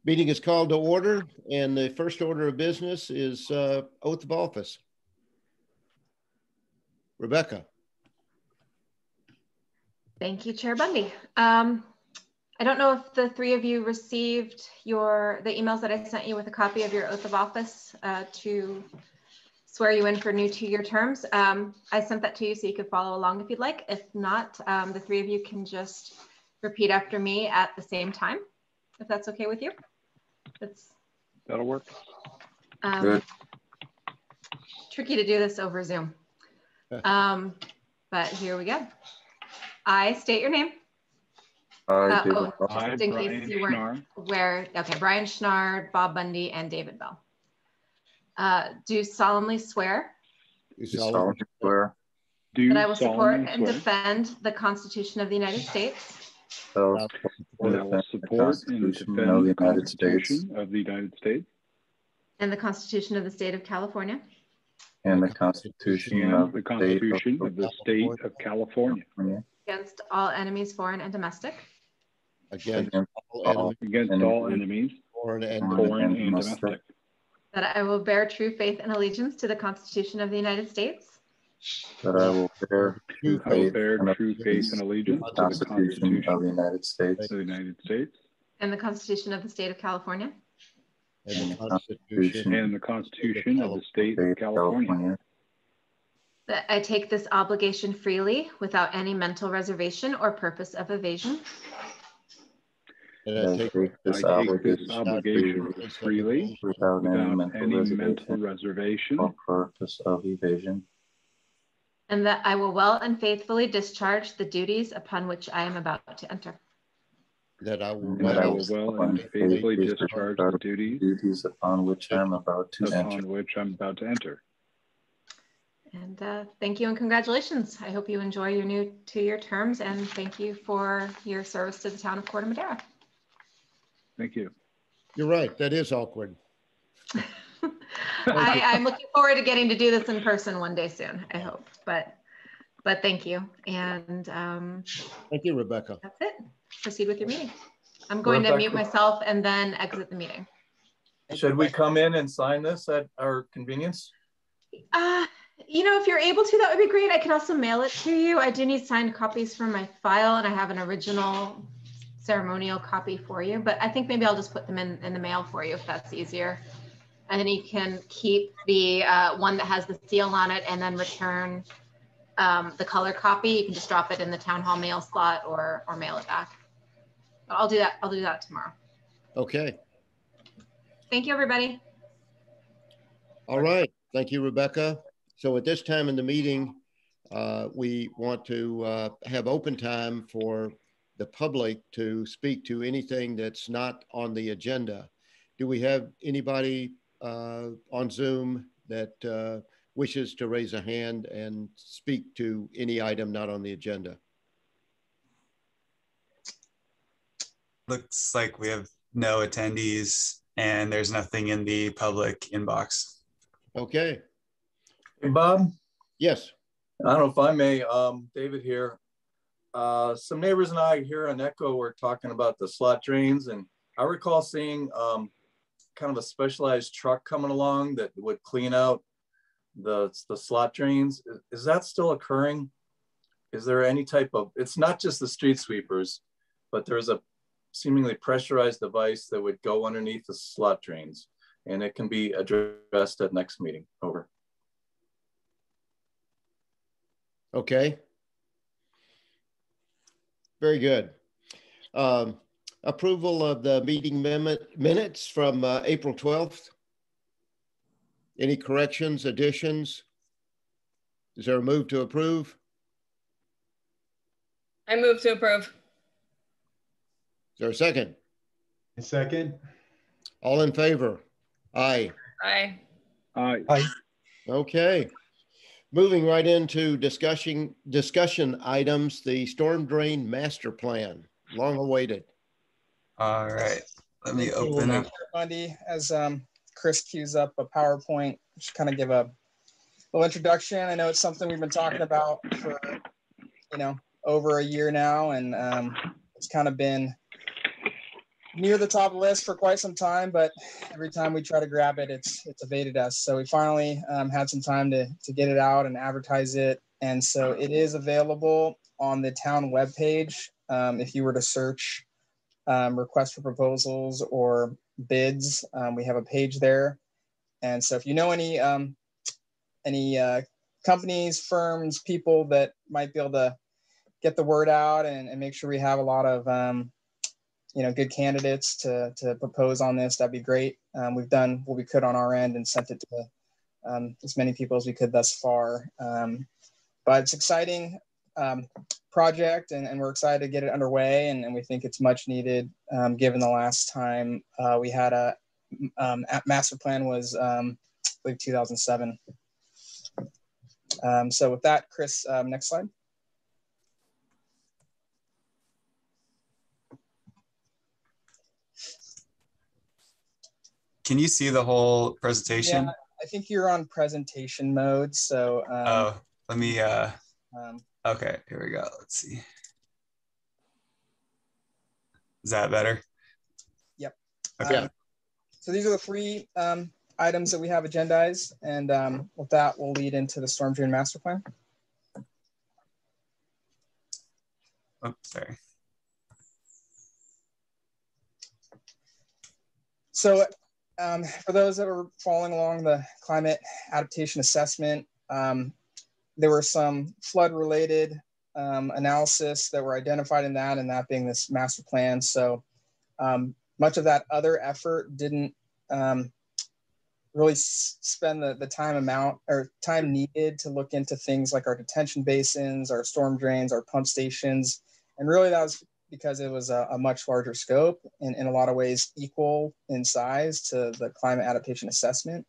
Meeting is called to order, and the first order of business is oath of office. Rebecca. Thank you, Chair Bundy. I don't know if the three of you received the emails that I sent you with a copy of your oath of office to swear you in for new 2-year terms. I sent that to you so you could follow along if you'd like. If not, the three of you can just repeat after me at the same time, if that's okay with you. That'll work. Good. Tricky to do this over Zoom. But here we go. I state your name. Just in case you weren't aware. Okay, Brian Schnarr, Bob Bundy, and David Bell. Do solemnly swear. Solemnly swear. That I will support and defend the Constitution of the United States. That I will support and defend the Constitution of the United States. And the Constitution of the State of California. And the Constitution of the State of California. Against all enemies, foreign and domestic. Against all enemies, foreign and domestic. That I will bear true faith and allegiance to the Constitution of the United States. That I will bear true faith and allegiance to the Constitution of the United States. And the Constitution of the State of California. And the Constitution of the State of California. That I take this obligation freely without any mental reservation or purpose of evasion. And I take this obligation freely without any mental reservation or purpose of evasion. And that I will well and faithfully discharge the duties upon which I am about to enter. That I will well and faithfully discharge the duties upon which I am about to enter. And thank you and congratulations. I hope you enjoy your new 2-year terms, and thank you for your service to the town of Corte Madera. Thank you. You're right. That is awkward. I'm looking forward to getting to do this in person one day soon, I hope. But thank you. And thank you, Rebecca. That's it. Proceed with your meeting. I'm going to mute myself and then exit the meeting. Should we come in and sign this at our convenience? You know, if you're able to, that would be great. I can also mail it to you. I do need signed copies for my file, and I have an original ceremonial copy for you, but I think maybe I'll just put them in the mail for you if that's easier. And then you can keep the one that has the seal on it and then return the color copy. You can just drop it in the town hall mail slot or mail it back. But I'll do that. I'll do that tomorrow. Okay. Thank you, everybody. All right. Thank you, Rebecca. So at this time in the meeting, we want to have open time for the public to speak to anything that's not on the agenda. Do we have anybody on Zoom that wishes to raise a hand and speak to any item not on the agenda? Looks like we have no attendees and there's nothing in the public inbox. Okay. Hey, Bob? Yes. I don't know if I may, David here. Some neighbors and I here on Echo were talking about the slot drains, and I recall seeing kind of a specialized truck coming along that would clean out the slot drains. Is that still occurring? Is there any type of, it's not just the street sweepers, but there's a seemingly pressurized device that would go underneath the slot drains, and it can be addressed at next meeting. Over. Okay. Very good. Approval of the meeting minutes from April 12th. Any corrections, additions? Is there a move to approve? I move to approve. Is there a second? A second. All in favor? Aye. Aye. Aye. Aye. Okay. Moving right into discussion items, the storm drain master plan, long awaited. All right, let me open up. Bundy, as Chris queues up a PowerPoint, just kind of give a little introduction. I know it's something we've been talking about for, over a year now, and it's kind of been near the top of the list for quite some time, but every time we try to grab it, it's evaded us. So we finally had some time to get it out and advertise it. And so it is available on the town webpage. If you were to search request for proposals or bids, we have a page there. And so if you know any companies, firms, people that might be able to get the word out and make sure we have a lot of good candidates to propose on this, that'd be great. We've done what we could on our end and sent it to as many people as we could thus far. But it's exciting project, and we're excited to get it underway, and we think it's much needed, given the last time we had a master plan was, I believe, 2007. So with that, Chris, next slide. Can you see the whole presentation? Yeah, I think you're on presentation mode. So let me, okay, here we go. Let's see. Is that better? Yep. Okay. So these are the three items that we have agendized, and with that, we'll lead into the storm drain master plan. Oh, sorry. So for those that are following along the climate adaptation assessment, there were some flood-related analysis that were identified in that, and that being this master plan. So much of that other effort didn't really spend the time needed to look into things like our detention basins, our storm drains, our pump stations. And really that was because it was a much larger scope and in a lot of ways equal in size to the climate adaptation assessment.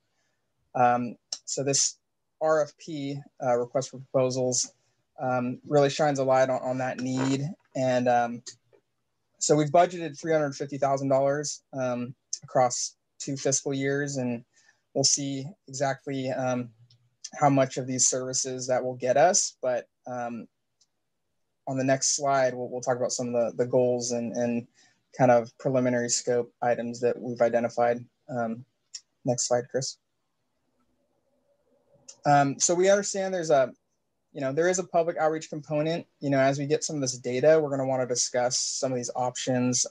So this RFP, request for proposals, really shines a light on that need. And so we've budgeted $350,000 across 2 fiscal years, and we'll see exactly how much of these services that will get us. But on the next slide, we'll talk about some of the goals and kind of preliminary scope items that we've identified. Next slide, Chris. So we understand there is a public outreach component. As we get some of this data, we're going to want to discuss some of these options,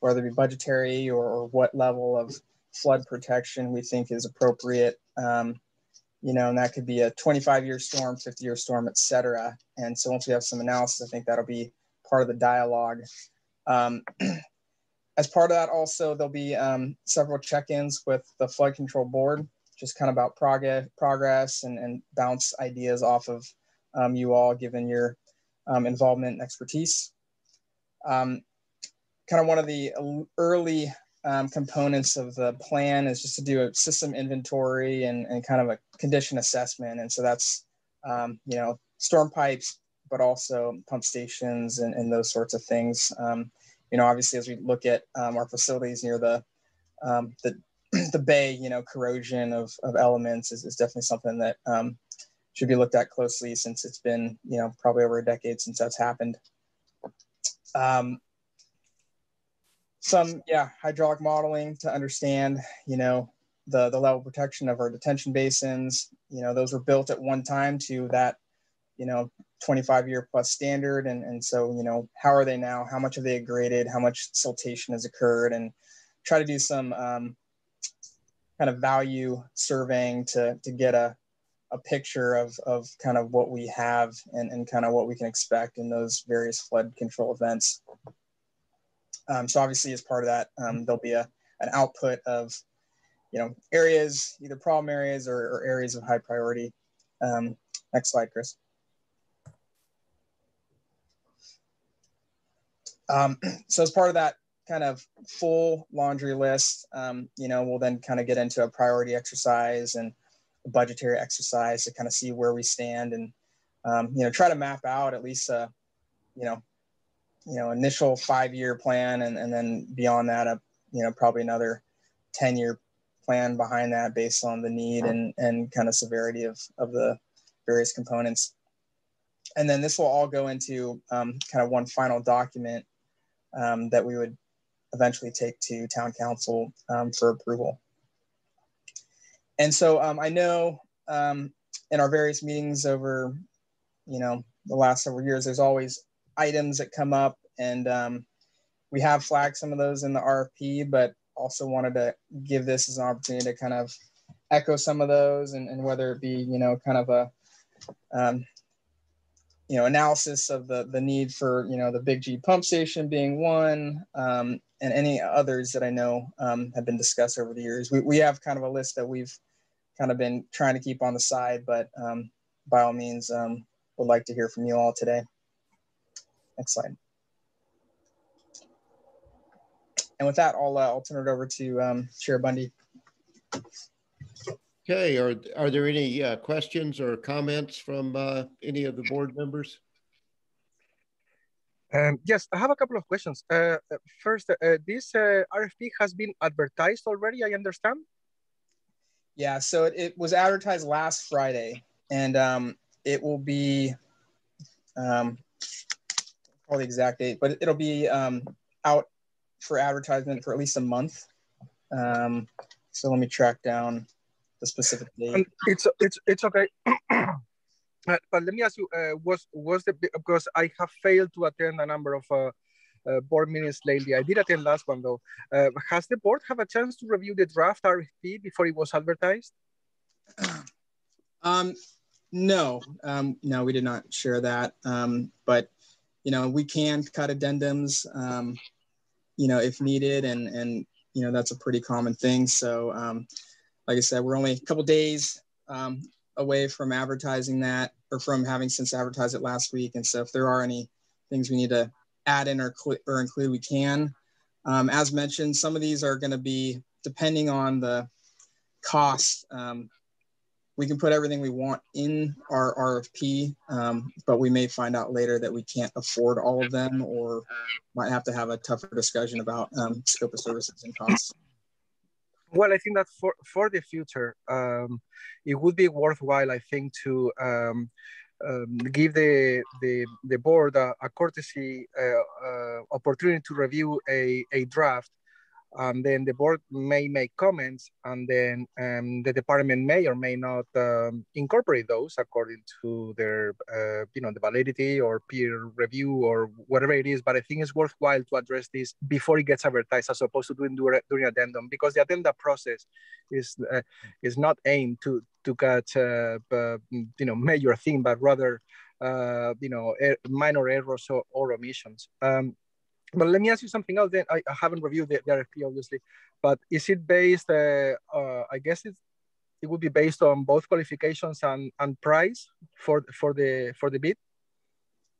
whether it be budgetary or what level of flood protection we think is appropriate. And that could be a 25-year storm, 50-year storm, et cetera. And so once we have some analysis, I think that'll be part of the dialogue. As part of that also, there'll be several check-ins with the flood control board, just kind of about progress and bounce ideas off of you all, given your involvement and expertise. Kind of one of the early components of the plan is just to do a system inventory and kind of a condition assessment. And so that's, storm pipes, but also pump stations and those sorts of things. Obviously, as we look at our facilities near the bay, corrosion of elements is definitely something that should be looked at closely, since it's been, probably over a decade since that's happened. Some hydraulic modeling to understand, the level of protection of our detention basins. Those were built at one time to that, 25-year plus standard. And so, how are they now? How much have they degraded? How much siltation has occurred? And try to do some kind of value surveying to get a picture of kind of what we have and kind of what we can expect in those various flood control events. So obviously, as part of that, there'll be an output of, areas, either problem areas or areas of high priority. Next slide, Chris. So as part of that kind of full laundry list, we'll then kind of get into a priority exercise and a budgetary exercise to kind of see where we stand and, try to map out at least initial 5-year plan, and then beyond that, probably another 10-year plan behind that based on the need and kind of severity of the various components. And then this will all go into kind of one final document that we would eventually take to town council for approval. And so I know in our various meetings over, the last several years, there's always items that come up, and we have flagged some of those in the RFP, but also wanted to give this as an opportunity to kind of echo some of those, and whether it be, kind of a, analysis of the need for, the Big G pump station being one, and any others that I know have been discussed over the years. We have kind of a list that we've kind of been trying to keep on the side, but by all means, would like to hear from you all today. Next slide. And with that, I'll turn it over to Chair Bundy. Okay, are there any questions or comments from any of the board members? Yes, I have a couple of questions. First, this RFP has been advertised already, I understand? Yeah, so it was advertised last Friday, and it will be, call the exact date, but it'll be out for advertisement for at least a month. So let me track down the specific date. It's okay. But let me ask you, because I have failed to attend a number of board meetings lately. I did attend last one though. Has the board have a chance to review the draft RFP before it was advertised? No, we did not share that. But we can cut addendums, if needed, and that's a pretty common thing. So, like I said, we're only a couple days away from advertising that, or from having since advertised it last week. And so if there are any things we need to add in or include, we can. As mentioned, some of these are going to be, depending on the cost, we can put everything we want in our RFP, but we may find out later that we can't afford all of them, or might have to have a tougher discussion about scope of services and costs. Well, I think that for the future, it would be worthwhile, I think, to give the board a courtesy opportunity to review a draft, and then the board may make comments, and then the department may or may not incorporate those according to their, the validity or peer review or whatever it is. But I think it's worthwhile to address this before it gets advertised, as opposed to doing during addendum, because the addendum process is not aimed to catch major thing, but rather minor errors or omissions. But let me ask you something else then. I haven't reviewed the RFP, obviously, but is it based, I guess it would be based on both qualifications and price for the bid?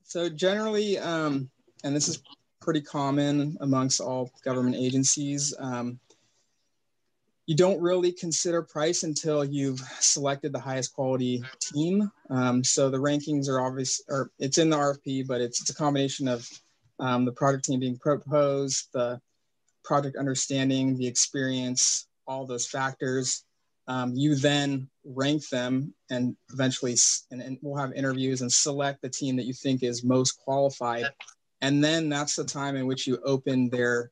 So generally, and this is pretty common amongst all government agencies, you don't really consider price until you've selected the highest quality team. So the rankings are obvious, or it's in the RFP, but it's a combination of the project team being proposed, the project understanding, the experience, all those factors. You then rank them, and eventually, and we'll have interviews and select the team that you think is most qualified. And then that's the time in which you open their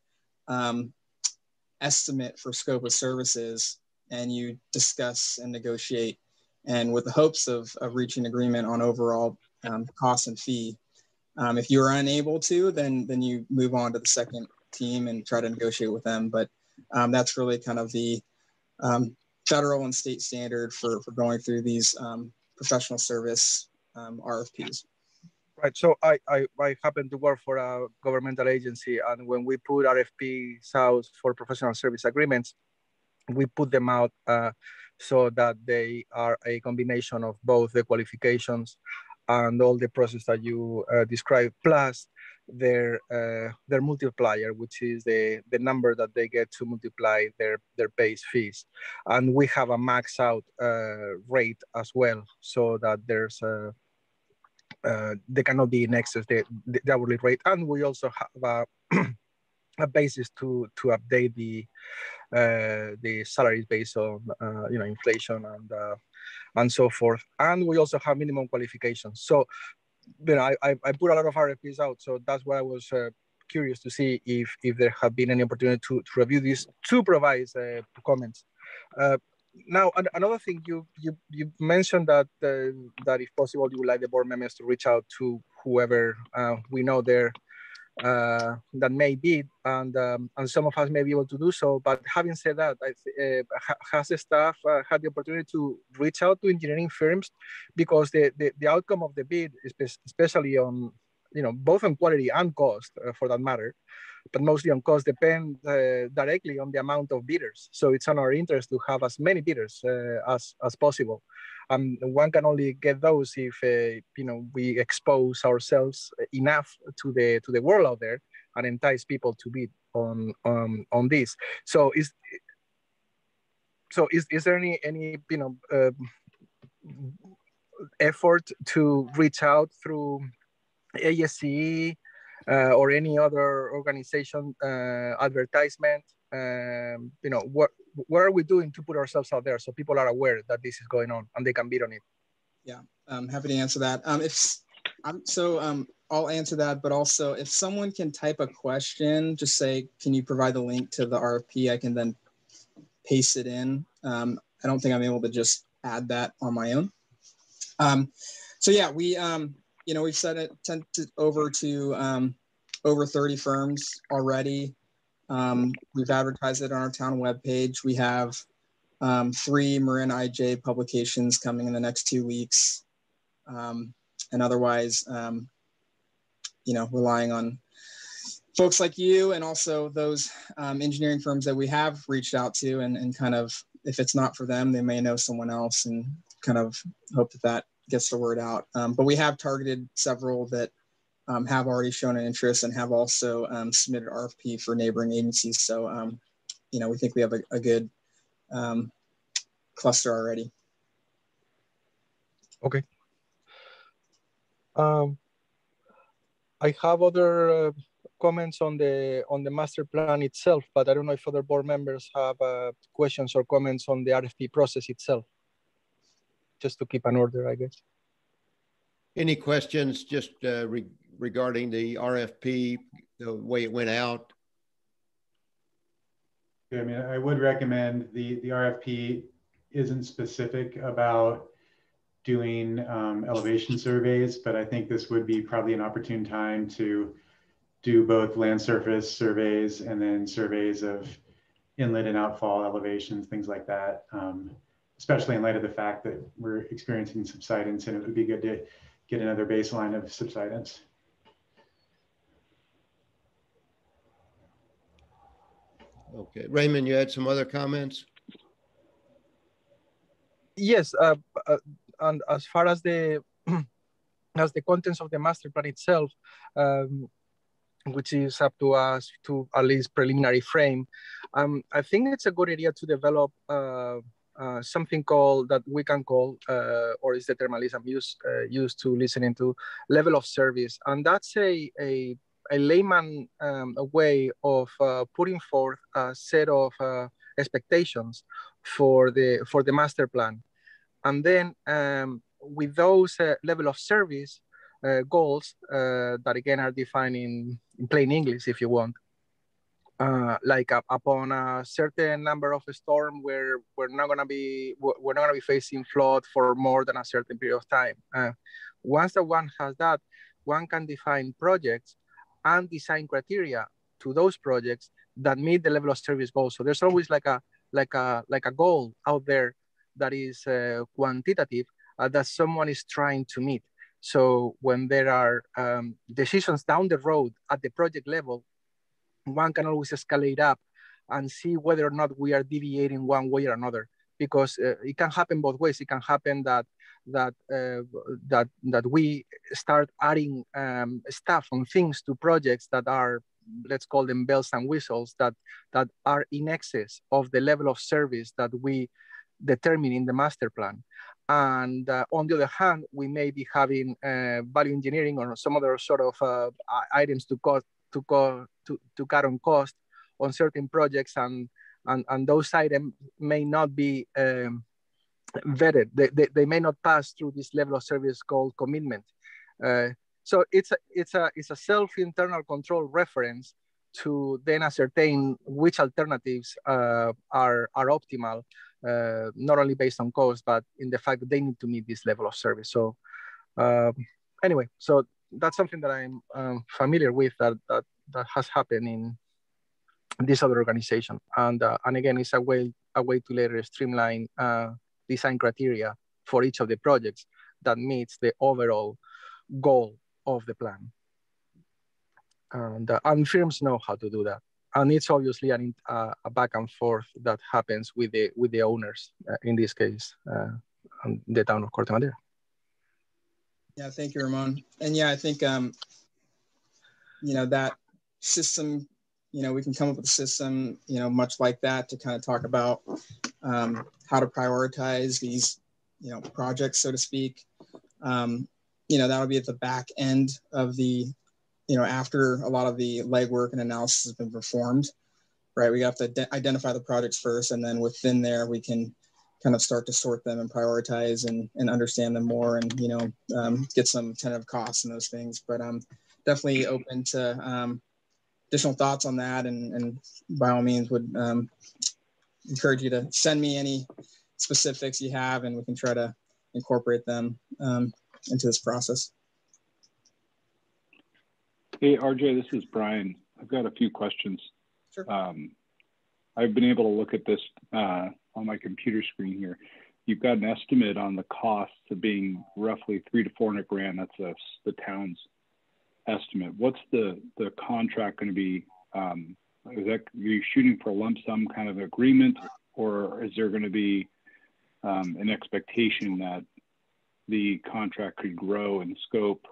estimate for scope of services, and you discuss and negotiate, and with the hopes of reaching agreement on overall cost and fee. If you are unable to, then you move on to the second team and try to negotiate with them. But that's really kind of the federal and state standard for going through these professional service RFPs. Right. So I happen to work for a governmental agency, and when we put RFPs out for professional service agreements, we put them out so that they are a combination of both the qualifications and all the process that you described, plus their multiplier, which is the number that they get to multiply their base fees. And we have a max out rate as well, so that there's they cannot be in excess the hourly rate. And we also have a basis to update the salaries based on inflation and so forth. And we also have minimum qualifications. So I put a lot of RFPs out, so that's why I was curious to see if there have been any opportunity to review this, to provide comments. Now, another thing, you mentioned that that if possible, you would like the board members to reach out to whoever we know there that may be, and some of us may be able to do so. But having said that, has the staff had the opportunity to reach out to engineering firms, because the outcome of the bid, especially on both on quality and cost for that matter, but mostly on cost, depend directly on the amount of bidders. So it's in our interest to have as many bidders as possible. One can only get those if we expose ourselves enough to the world out there and entice people to bid on this. So is there any effort to reach out through ASCE or any other organization advertisement? What are we doing to put ourselves out there so people are aware that this is going on and they can bid on it? Yeah, I'm happy to answer that. I'll answer that, but also if someone can type a question, just say, can you provide the link to the RFP? I can then paste it in. I don't think I'm able to just add that on my own. So yeah, we've sent it over to over 30 firms already. We've advertised it on our town webpage. We have 3 Marin IJ publications coming in the next 2 weeks. And otherwise, relying on folks like you and also those engineering firms that we have reached out to, and kind of, if it's not for them, they may know someone else, and kind of hope that gets the word out. But we have targeted several that have already shown an interest and have also submitted RFP for neighboring agencies. So, we think we have a good cluster already. Okay. I have other comments on the master plan itself, but I don't know if other board members have questions or comments on the RFP process itself. Just to keep an order, I guess. Any questions just regarding the RFP, the way it went out? I mean, I would recommend the RFP isn't specific about doing elevation surveys, but I think this would be probably an opportune time to do both land surface surveys and then surveys of inlet and outfall elevations, things like that, especially in light of the fact that we're experiencing subsidence, and it would be good to get another baseline of subsidence. Okay, Raymond, you had some other comments? Yes, and as far as the contents of the master plan itself, which is up to us to at least preliminary frame, I think it's a good idea to develop something that we can call, or is the term at least I'm used to listening to, level of service, and that's a layman way of putting forth a set of expectations for the master plan. And then with those level of service goals that again are defined in plain English, if you want, like upon a certain number of storm where we're not gonna be facing flood for more than a certain period of time. Once that one has that, one can define projects and design criteria to those projects that meet the level of service goals. So there's always like a goal out there that is quantitative that someone is trying to meet. So when there are decisions down the road at the project level, one can always escalate up and see whether or not we are deviating one way or another, because it can happen both ways. It can happen that we start adding stuff and things to projects that are, let's call them bells and whistles, that are in excess of the level of service that we determine in the master plan. And on the other hand, we may be having value engineering or some other sort of items to to cut on cost on certain projects, and those items may not be vetted. They may not pass through this level of service called commitment. So it's a self-internal control reference to then ascertain which alternatives are optimal, not only based on cost, but in the fact that they need to meet this level of service. So anyway, so that's something that I'm familiar with that has happened in this other organization. And again, it's a way to later streamline design criteria for each of the projects that meets the overall goal of the plan. And firms know how to do that. And it's obviously a back and forth that happens with the owners, in this case, the town of Corte Madera. Yeah, thank you, Ramon. And yeah, I think, that system, we can come up with a system, much like that to kind of talk about how to prioritize these, projects, so to speak. That'll be at the back end of the, after a lot of the legwork and analysis has been performed, right? We have to identify the projects first, and then within there, we can kind of start to sort them and prioritize and understand them more, and, get some tentative costs and those things. But I'm definitely open to additional thoughts on that, and by all means would encourage you to send me any specifics you have, and we can try to incorporate them into this process. Hey, RJ, this is Brian. I've got a few questions. Sure. I've been able to look at this on my computer screen here. You've got an estimate on the costs of being roughly $300 to $400 grand. That's the town's estimate. What's the contract going to be? Are you shooting for a lump sum kind of agreement, or is there going to be an expectation that the contract could grow in scope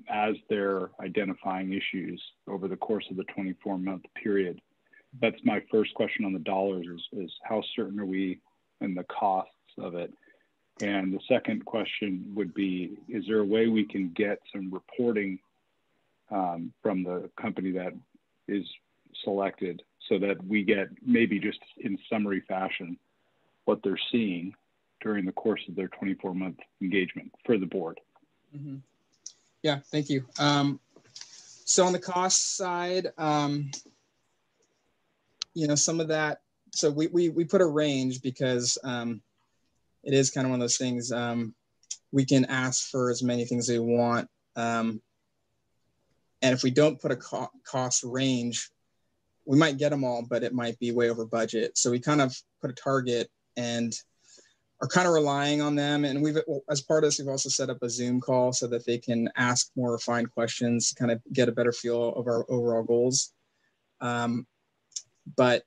as they're identifying issues over the course of the 24-month period? That's my first question on the dollars, is how certain are we in the costs of it? And the second question would be, is there a way we can get some reporting from the company that is selected so that we get, maybe just in summary fashion, what they're seeing during the course of their 24-month engagement for the board? Mm-hmm. Yeah, thank you. So on the cost side, some of that, so we put a range because it is kind of one of those things. We can ask for as many things as we want. And if we don't put a cost range, we might get them all, but it might be way over budget. So we kind of put a target and are kind of relying on them. And as part of this, we've also set up a Zoom call so that they can ask more refined questions to kind of get a better feel of our overall goals. But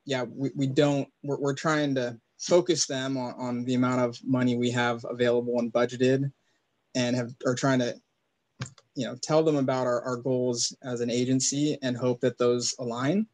yeah, we're trying to focus them on the amount of money we have available and budgeted, and are trying to, tell them about our goals as an agency and hope that those align.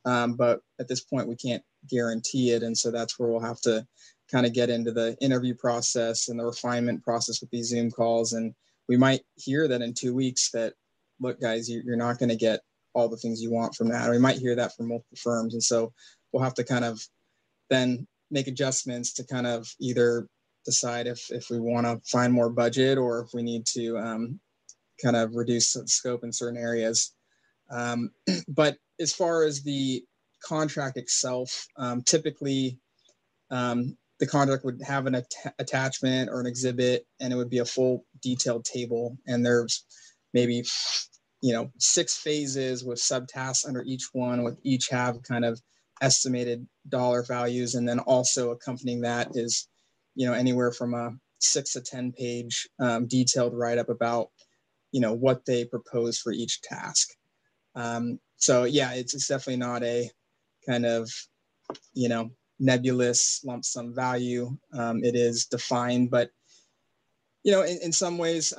But at this point, we can't guarantee it. And so that's where we'll have to kind of get into the interview process and the refinement process with these Zoom calls. And we might hear that in 2 weeks that, look, guys, you're not going to get all the things you want from that. Or we might hear that from multiple firms. And so we'll have to kind of then make adjustments to kind of either decide if we want to find more budget, or if we need to kind of reduce the scope in certain areas. But as far as the contract itself, typically the contract would have an attachment or an exhibit, and it would be a full detailed table. And there's maybe, 6 phases with subtasks under each one, with each have kind of estimated dollar values. And then also accompanying that is, anywhere from a 6 to 10 page detailed write-up about, what they propose for each task. So yeah, it's definitely not a kind of, nebulous lump sum value. It is defined, but, in some ways,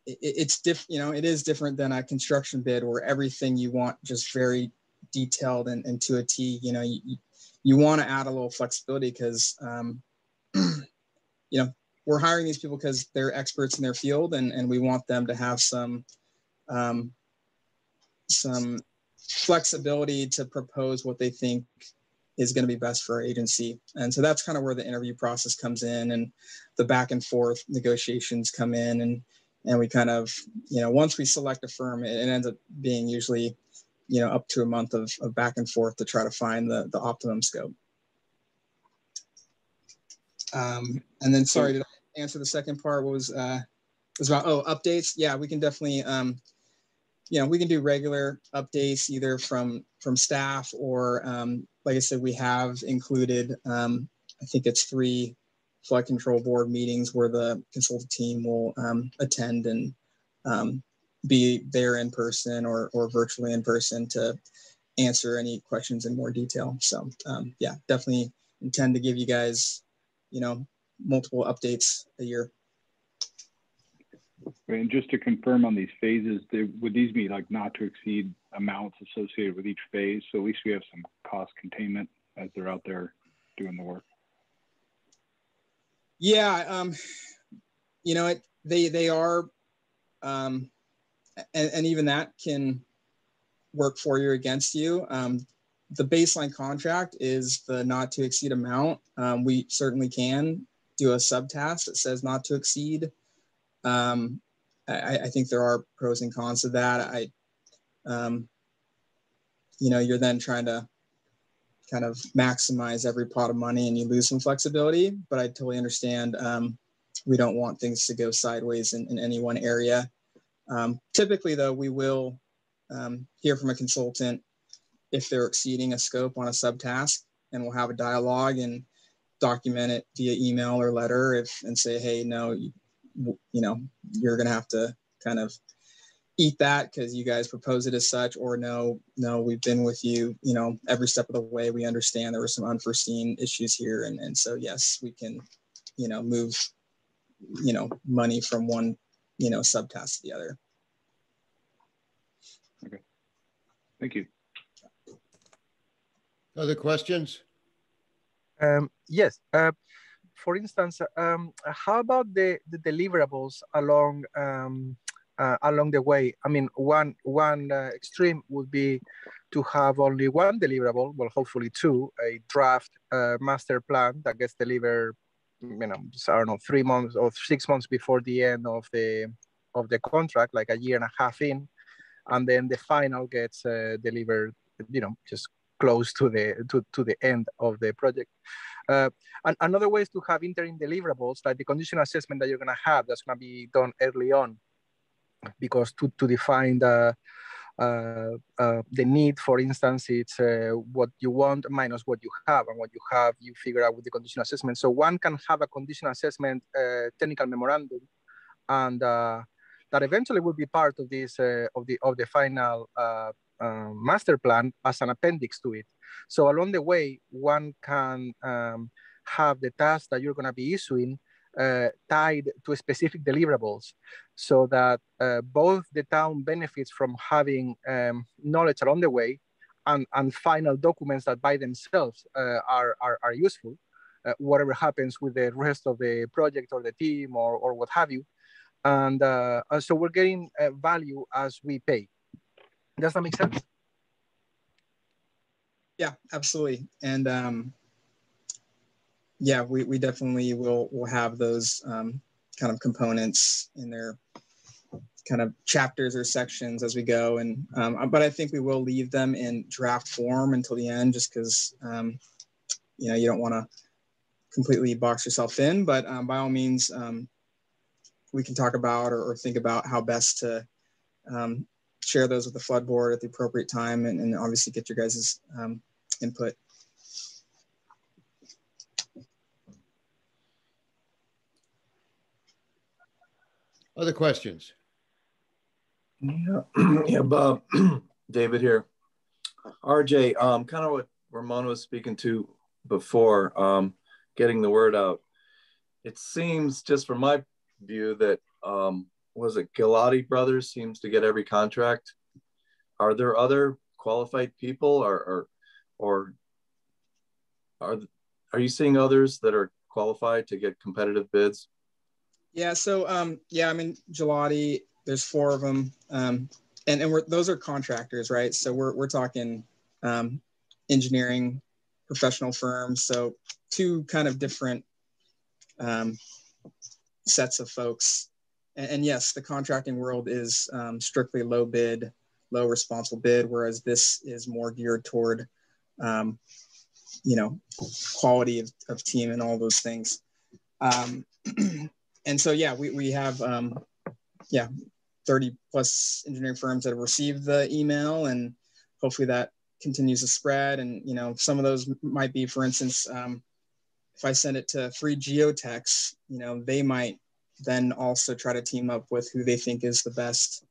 it is different than a construction bid where everything you want just very detailed and to a T. You want to add a little flexibility because, we're hiring these people because they're experts in their field, and we want them to have some some flexibility to propose what they think is going to be best for our agency. And so that's kind of where the interview process comes in, and the back and forth negotiations come in. And we kind of, once we select a firm, it ends up being usually, up to a month of back and forth to try to find the optimum scope. And then, sorry, did I answer the second part? What was about, updates? Yeah, we can definitely, we can do regular updates either from staff or, like I said, we have included, I think it's 3 flood control board meetings where the consultant team will attend and be there in person or virtually in person to answer any questions in more detail. So yeah, definitely intend to give you guys, multiple updates a year. And just to confirm on these phases, would these be like not to exceed amounts associated with each phase? So at least we have some cost containment as they're out there doing the work. Yeah, they are, and even that can work for you or against you. The baseline contract is the not to exceed amount. We certainly can do a subtask that says not to exceed. I think there are pros and cons to that. You're then trying to kind of maximize every pot of money and you lose some flexibility, but I totally understand. We don't want things to go sideways in any one area. Typically though, we will hear from a consultant if they're exceeding a scope on a subtask, and we'll have a dialogue and document it via email or letter and say, hey, no, you're going to have to kind of eat that because you guys propose it as such, or no, we've been with you, every step of the way. We understand there were some unforeseen issues here. And so, yes, we can, move, money from one, subtask to the other. Okay. Thank you. Other questions? Yes. For instance, how about the deliverables along the way? I mean, one extreme would be to have only one deliverable, well, hopefully 2, a draft master plan that gets delivered, I don't know, 3 months or 6 months before the end of the contract, like a year and a half in, and then the final gets delivered, just close to the end of the project. And another way is to have interim deliverables, like the condition assessment that you're going to have that's going to be done early on, because to define the need, for instance, it's what you want minus what you have, and what you have you figure out with the condition assessment. So one can have a condition assessment technical memorandum, and that eventually will be part of this of the final master plan as an appendix to it. So along the way, one can have the task that you're going to be issuing tied to specific deliverables, so that both the town benefits from having knowledge along the way, and final documents that by themselves are useful, whatever happens with the rest of the project or the team or what have you. And so we're getting value as we pay. Does that make sense? Yeah, absolutely. And yeah, we definitely will have those kind of components in their kind of chapters or sections as we go. And but I think we will leave them in draft form until the end, just because you don't want to completely box yourself in. But by all means, we can talk about or think about how best to share those with the flood board at the appropriate time, and obviously get your guys' input. Other questions? Yeah, Bob, David here. RJ, kind of what Ramon was speaking to before, getting the word out. It seems, just from my view, that was it Gilotti Brothers seems to get every contract. Are there other qualified people, or are you seeing others that are qualified to get competitive bids? Yeah, so yeah, I mean, Gilotti there's 4 of them. And those are contractors, right? So we're talking engineering professional firms. So 2 kind of different sets of folks. And yes, the contracting world is strictly low bid, low responsible bid, whereas this is more geared toward, you know, quality of team and all those things. And so, yeah, we have, 30 plus engineering firms that have received the email, and hopefully that continues to spread. And, you know, some of those might be, for instance, if I send it to 3 geotechs, you know, they might then also try to team up with who they think is the best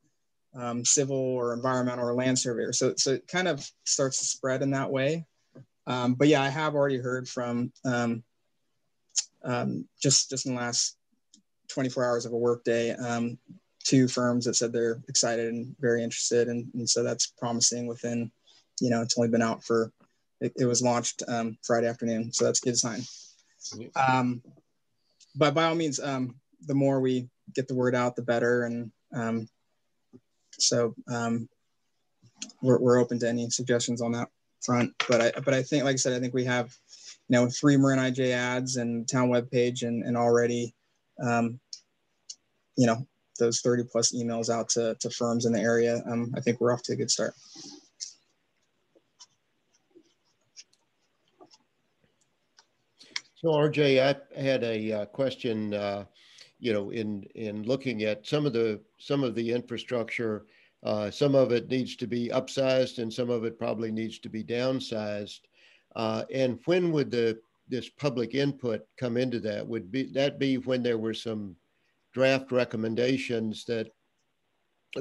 civil or environmental or land surveyor. So it kind of starts to spread in that way. But yeah, I have already heard from just in the last 24 hours of a workday, 2 firms that said they're excited and very interested. And so that's promising within, you know, it's only been out for, it was launched Friday afternoon. So that's a good sign. But by all means, the more we get the word out, the better. And we're open to any suggestions on that front. But I think, like I said, I think we have, you know, 3 Marin IJ ads and town webpage and already, you know, those 30 plus emails out to firms in the area. I think we're off to a good start. So RJ, I had a question, you know, in looking at some of the infrastructure, some of it needs to be upsized and some of it probably needs to be downsized. And when would this public input come into that? Would that be when there were some draft recommendations that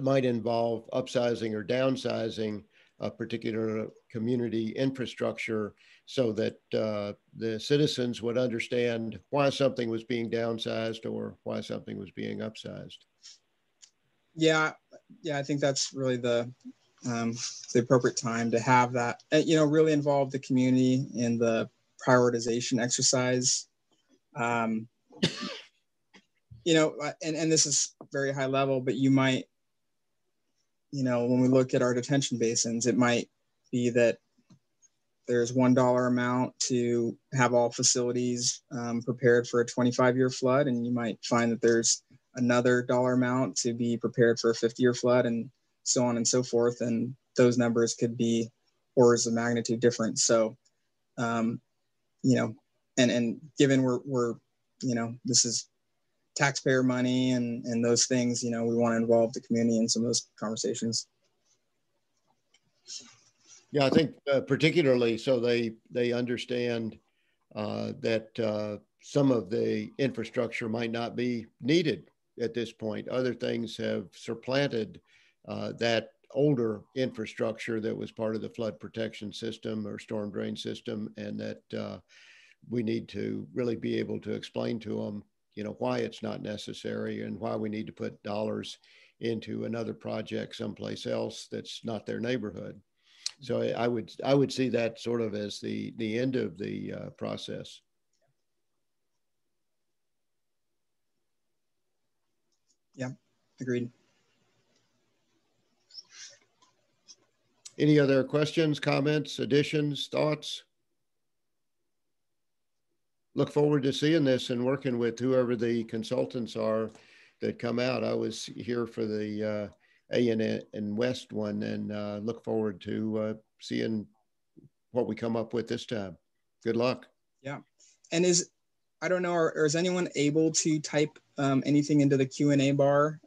might involve upsizing or downsizing a particular community infrastructure, so that the citizens would understand why something was being downsized or why something was being upsized? Yeah, I think that's really the appropriate time to have that, you know, really involve the community in the prioritization exercise. You know, and this is very high level, but you might, you know, when we look at our detention basins, it might be that there's $1 amount to have all facilities prepared for a 25-year flood. And you might find that there's another dollar amount to be prepared for a 50-year flood, and so on and so forth. And those numbers could be orders of magnitude different. So, you know, and given we're, you know, this is taxpayer money and those things, you know, we want to involve the community in some of those conversations. Yeah, I think particularly so they understand that some of the infrastructure might not be needed at this point. Other things have supplanted that older infrastructure that was part of the flood protection system or storm drain system, and that we need to really be able to explain to them, you know, why it's not necessary and why we need to put dollars into another project someplace else that's not their neighborhood. So I would see that sort of as the end of the process. Yeah, agreed. Any other questions, comments, additions, thoughts? Look forward to seeing this and working with whoever the consultants are that come out. I was here for the A&N West one, and look forward to seeing what we come up with this time. Good luck. Yeah. And I don't know, or is anyone able to type anything into the Q&A bar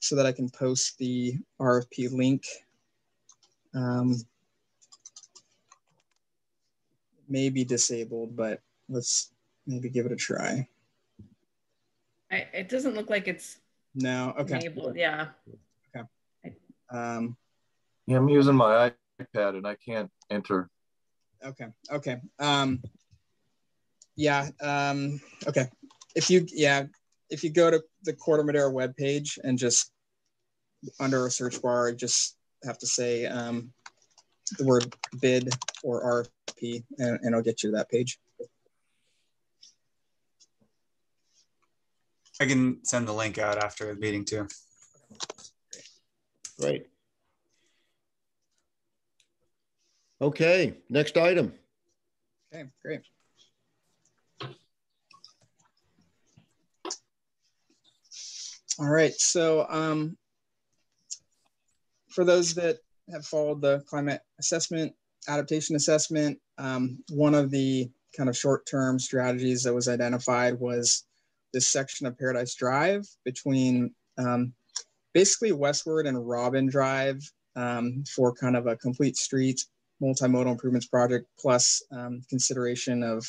so that I can post the RFP link? Maybe disabled, but let's maybe give it a try. It doesn't look like it's enabled. Yeah. Okay. Yeah, I'm using my iPad and I can't enter. Okay. Yeah. Okay. If you go to the Corte Madera webpage and just under a search bar, just have to say the word bid or RFP, and it'll get you to that page. I can send the link out after the meeting too. Great. Okay, next item. Okay, great. All right, so for those that have followed the climate assessment, adaptation assessment, one of the kind of short-term strategies that was identified was this section of Paradise Drive between basically Westward and Robin Drive for kind of a complete street multimodal improvements project plus consideration of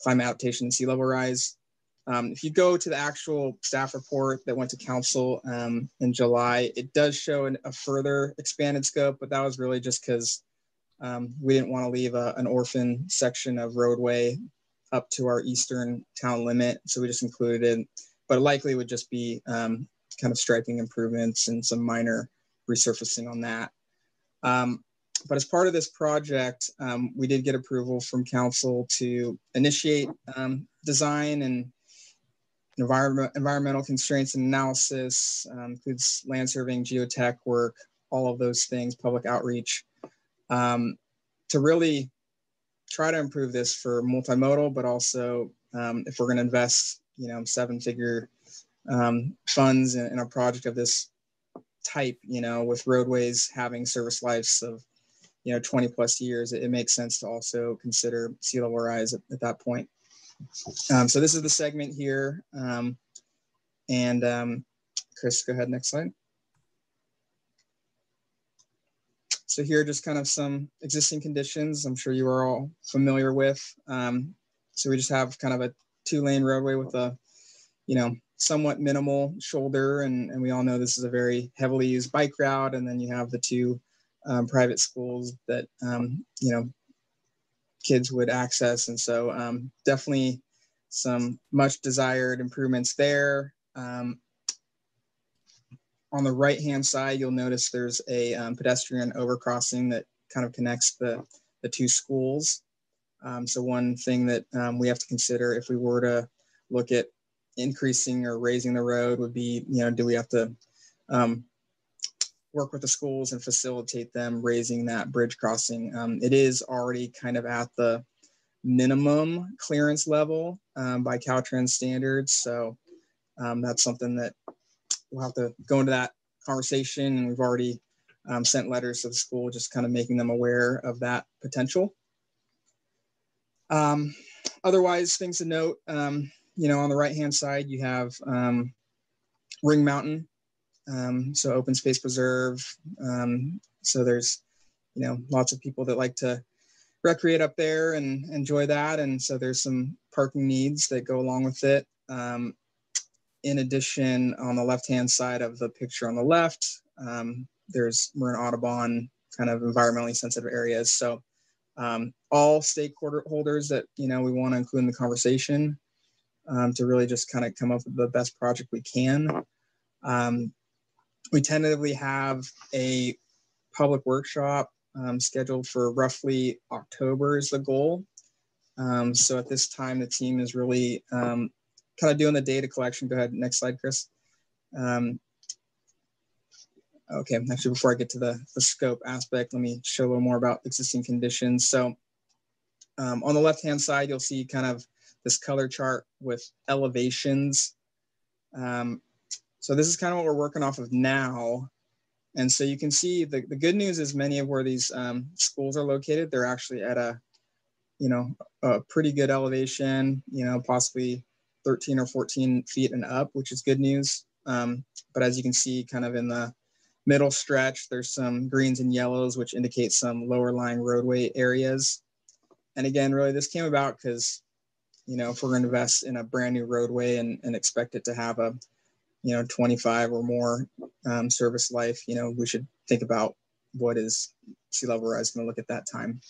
climate adaptation and sea level rise. If you go to the actual staff report that went to council in July, it does show a further expanded scope, but that was really just because we didn't want to leave an orphan section of roadway up to our eastern town limit. So we just included it, but likely would just be kind of striping improvements and some minor resurfacing on that. But as part of this project, we did get approval from council to initiate design and environmental constraints and analysis, includes land surveying, geotech work, all of those things, public outreach, to really try to improve this for multimodal, but also if we're going to invest, 7-figure funds in a project of this type, with roadways having service lives of 20 plus years, it makes sense to also consider sea level rise at that point. So this is the segment here. Chris, go ahead, next slide. So here are just kind of some existing conditions I'm sure you are all familiar with. So we just have kind of a 2-lane roadway with a, somewhat minimal shoulder. And we all know this is a very heavily used bike route. And then you have the 2 private schools that, kids would access. And so definitely some much desired improvements there. On the right-hand side, you'll notice there's a pedestrian overcrossing that kind of connects the 2 schools. So one thing that we have to consider if we were to look at increasing or raising the road would be, do we have to work with the schools and facilitate them raising that bridge crossing. It is already kind of at the minimum clearance level by Caltrans standards. So that's something that we'll have to go into that conversation. And we've already sent letters to the school, just kind of making them aware of that potential. Otherwise, things to note, on the right-hand side, you have Ring Mountain. So open space preserve. So there's, lots of people that like to recreate up there and enjoy that. And so there's some parking needs that go along with it. In addition, on the left-hand side of the picture on the left, there's Marin Audubon kind of environmentally sensitive areas. So all stakeholders that, we want to include in the conversation to really just kind of come up with the best project we can. We tentatively have a public workshop scheduled for roughly October is the goal. So at this time, the team is really kind of doing the data collection. Go ahead, next slide, Chris. Okay, actually, before I get to the scope aspect, let me show a little more about existing conditions. So on the left-hand side, you'll see kind of this color chart with elevations. So this is kind of what we're working off of now. And so you can see the good news is many of where these schools are located, they're actually at a pretty good elevation, possibly 13 or 14 feet and up, which is good news. But as you can see, kind of in the middle stretch, there's some greens and yellows, which indicate some lower lying roadway areas. And again, really this came about because, if we're going to invest in a brand new roadway and expect it to have a 25 or more service life, we should think about what is sea level rise going to look at that time.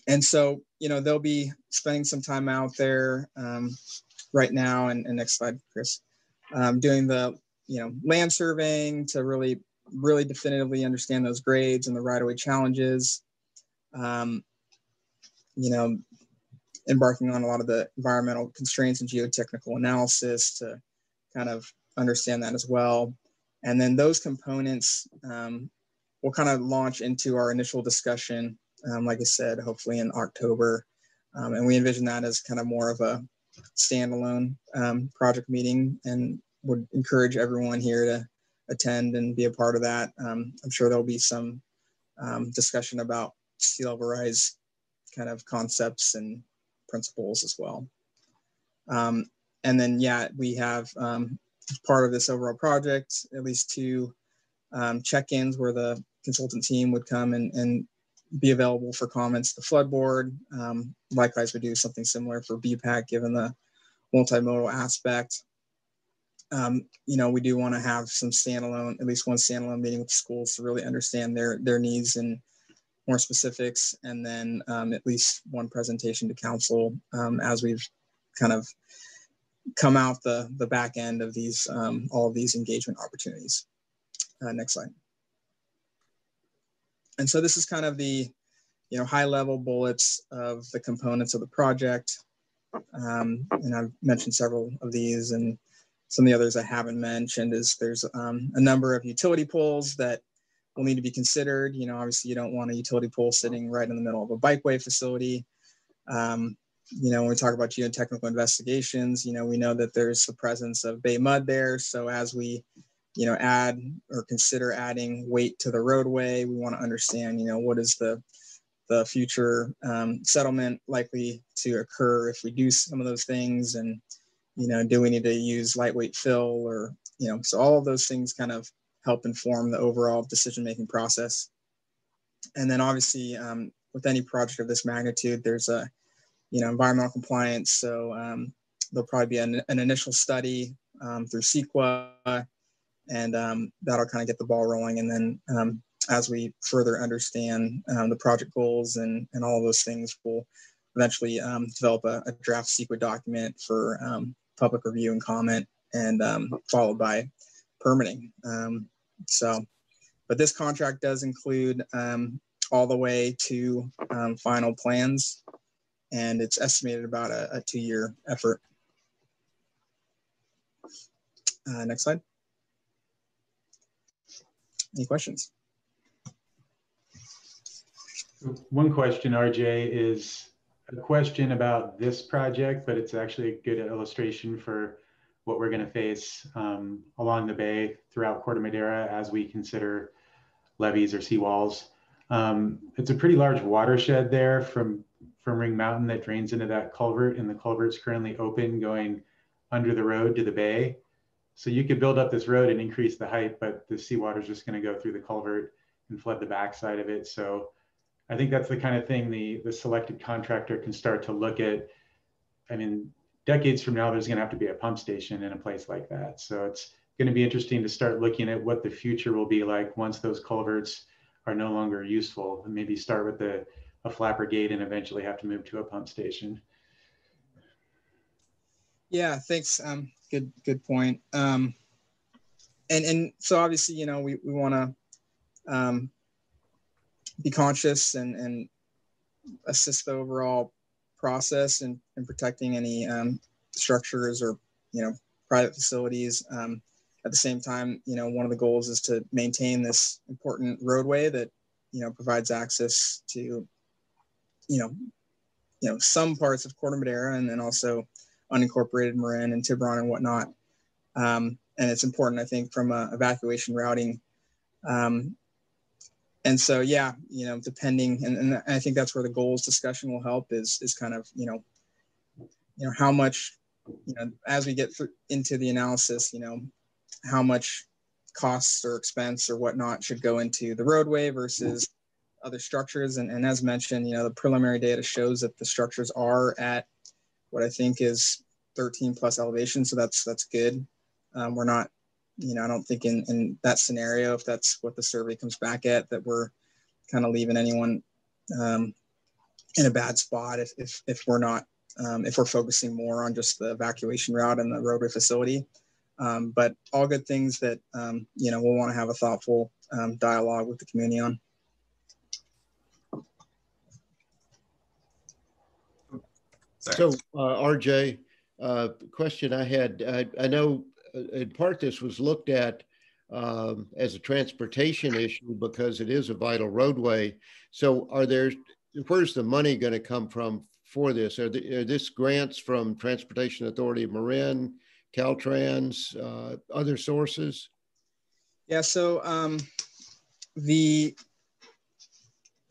And so, they'll be spending some time out there right now, and next slide, Chris, doing the, land surveying to really definitively understand those grades and the right-of-way challenges, embarking on a lot of the environmental constraints and geotechnical analysis to kind of understand that as well. And then those components will kind of launch into our initial discussion, like I said, hopefully in October. And we envision that as kind of more of a standalone project meeting, and would encourage everyone here to attend and be a part of that. I'm sure there'll be some discussion about sea level rise kind of concepts and principles as well. And then, yeah, we have part of this overall project, at least 2 check-ins where the consultant team would come and be available for comments to the flood board. Likewise, we do something similar for BPAC, given the multimodal aspect. We do want to have some standalone, at least one standalone meeting with the schools to really understand their needs and more specifics, and then at least one presentation to council as we've kind of come out the back end of these all of these engagement opportunities. Next slide. And so this is kind of the high level bullets of the components of the project. And I've mentioned several of these, and some of the others I haven't mentioned is there's a number of utility poles that will need to be considered. Obviously you don't want a utility pole sitting right in the middle of a bikeway facility. When we talk about geotechnical investigations, we know that there's the presence of bay mud there. So as we, add or consider adding weight to the roadway, we want to understand, what is the future settlement likely to occur if we do some of those things, and do we need to use lightweight fill, or so all of those things kind of help inform the overall decision-making process. And then obviously with any project of this magnitude, there's a environmental compliance. So there'll probably be an initial study through CEQA, and that'll kind of get the ball rolling. And then as we further understand the project goals and all of those things, we'll eventually develop a draft CEQA document for public review and comment, and followed by permitting. But this contract does include all the way to final plans, and it's estimated about a 2-year effort. Next slide. Any questions? One question, RJ, is a question about this project, but it's actually a good illustration for what we're going to face along the bay throughout Corte Madera as we consider levees or seawalls. It's a pretty large watershed there from Ring Mountain that drains into that culvert, and the culvert's currently open going under the road to the bay. So you could build up this road and increase the height, but the seawater is just going to go through the culvert and flood the backside of it. So I think that's the kind of thing the selected contractor can start to look at. I mean, decades from now, there's going to have to be a pump station in a place like that. So it's going to be interesting to start looking at what the future will be like once those culverts are no longer useful, and maybe start with a flapper gate and eventually have to move to a pump station. Yeah, thanks. Good point. And so obviously, we want to be conscious and assist the overall process in protecting any structures or private facilities. At the same time, one of the goals is to maintain this important roadway that provides access to some parts of Corte Madera, and then also unincorporated Marin and Tiburon and whatnot. And it's important, I think, from evacuation routing. And so, yeah, depending, and I think that's where the goals discussion will help is kind of, how much, as we get into the analysis, how much costs or expense or whatnot should go into the roadway versus other structures. And as mentioned, the preliminary data shows that the structures are at what I think is 13 plus elevation. So that's good. We're not, I don't think in that scenario, if that's what the survey comes back at, that we're kind of leaving anyone in a bad spot if we're not, if we're focusing more on just the evacuation route and the roadway facility. But all good things that, we'll want to have a thoughtful dialogue with the community on. So RJ, question I had, I know in part, this was looked at as a transportation issue because it is a vital roadway. So where's the money going to come from for this? Are this grants from Transportation Authority of Marin, Caltrans, other sources? Yeah, so the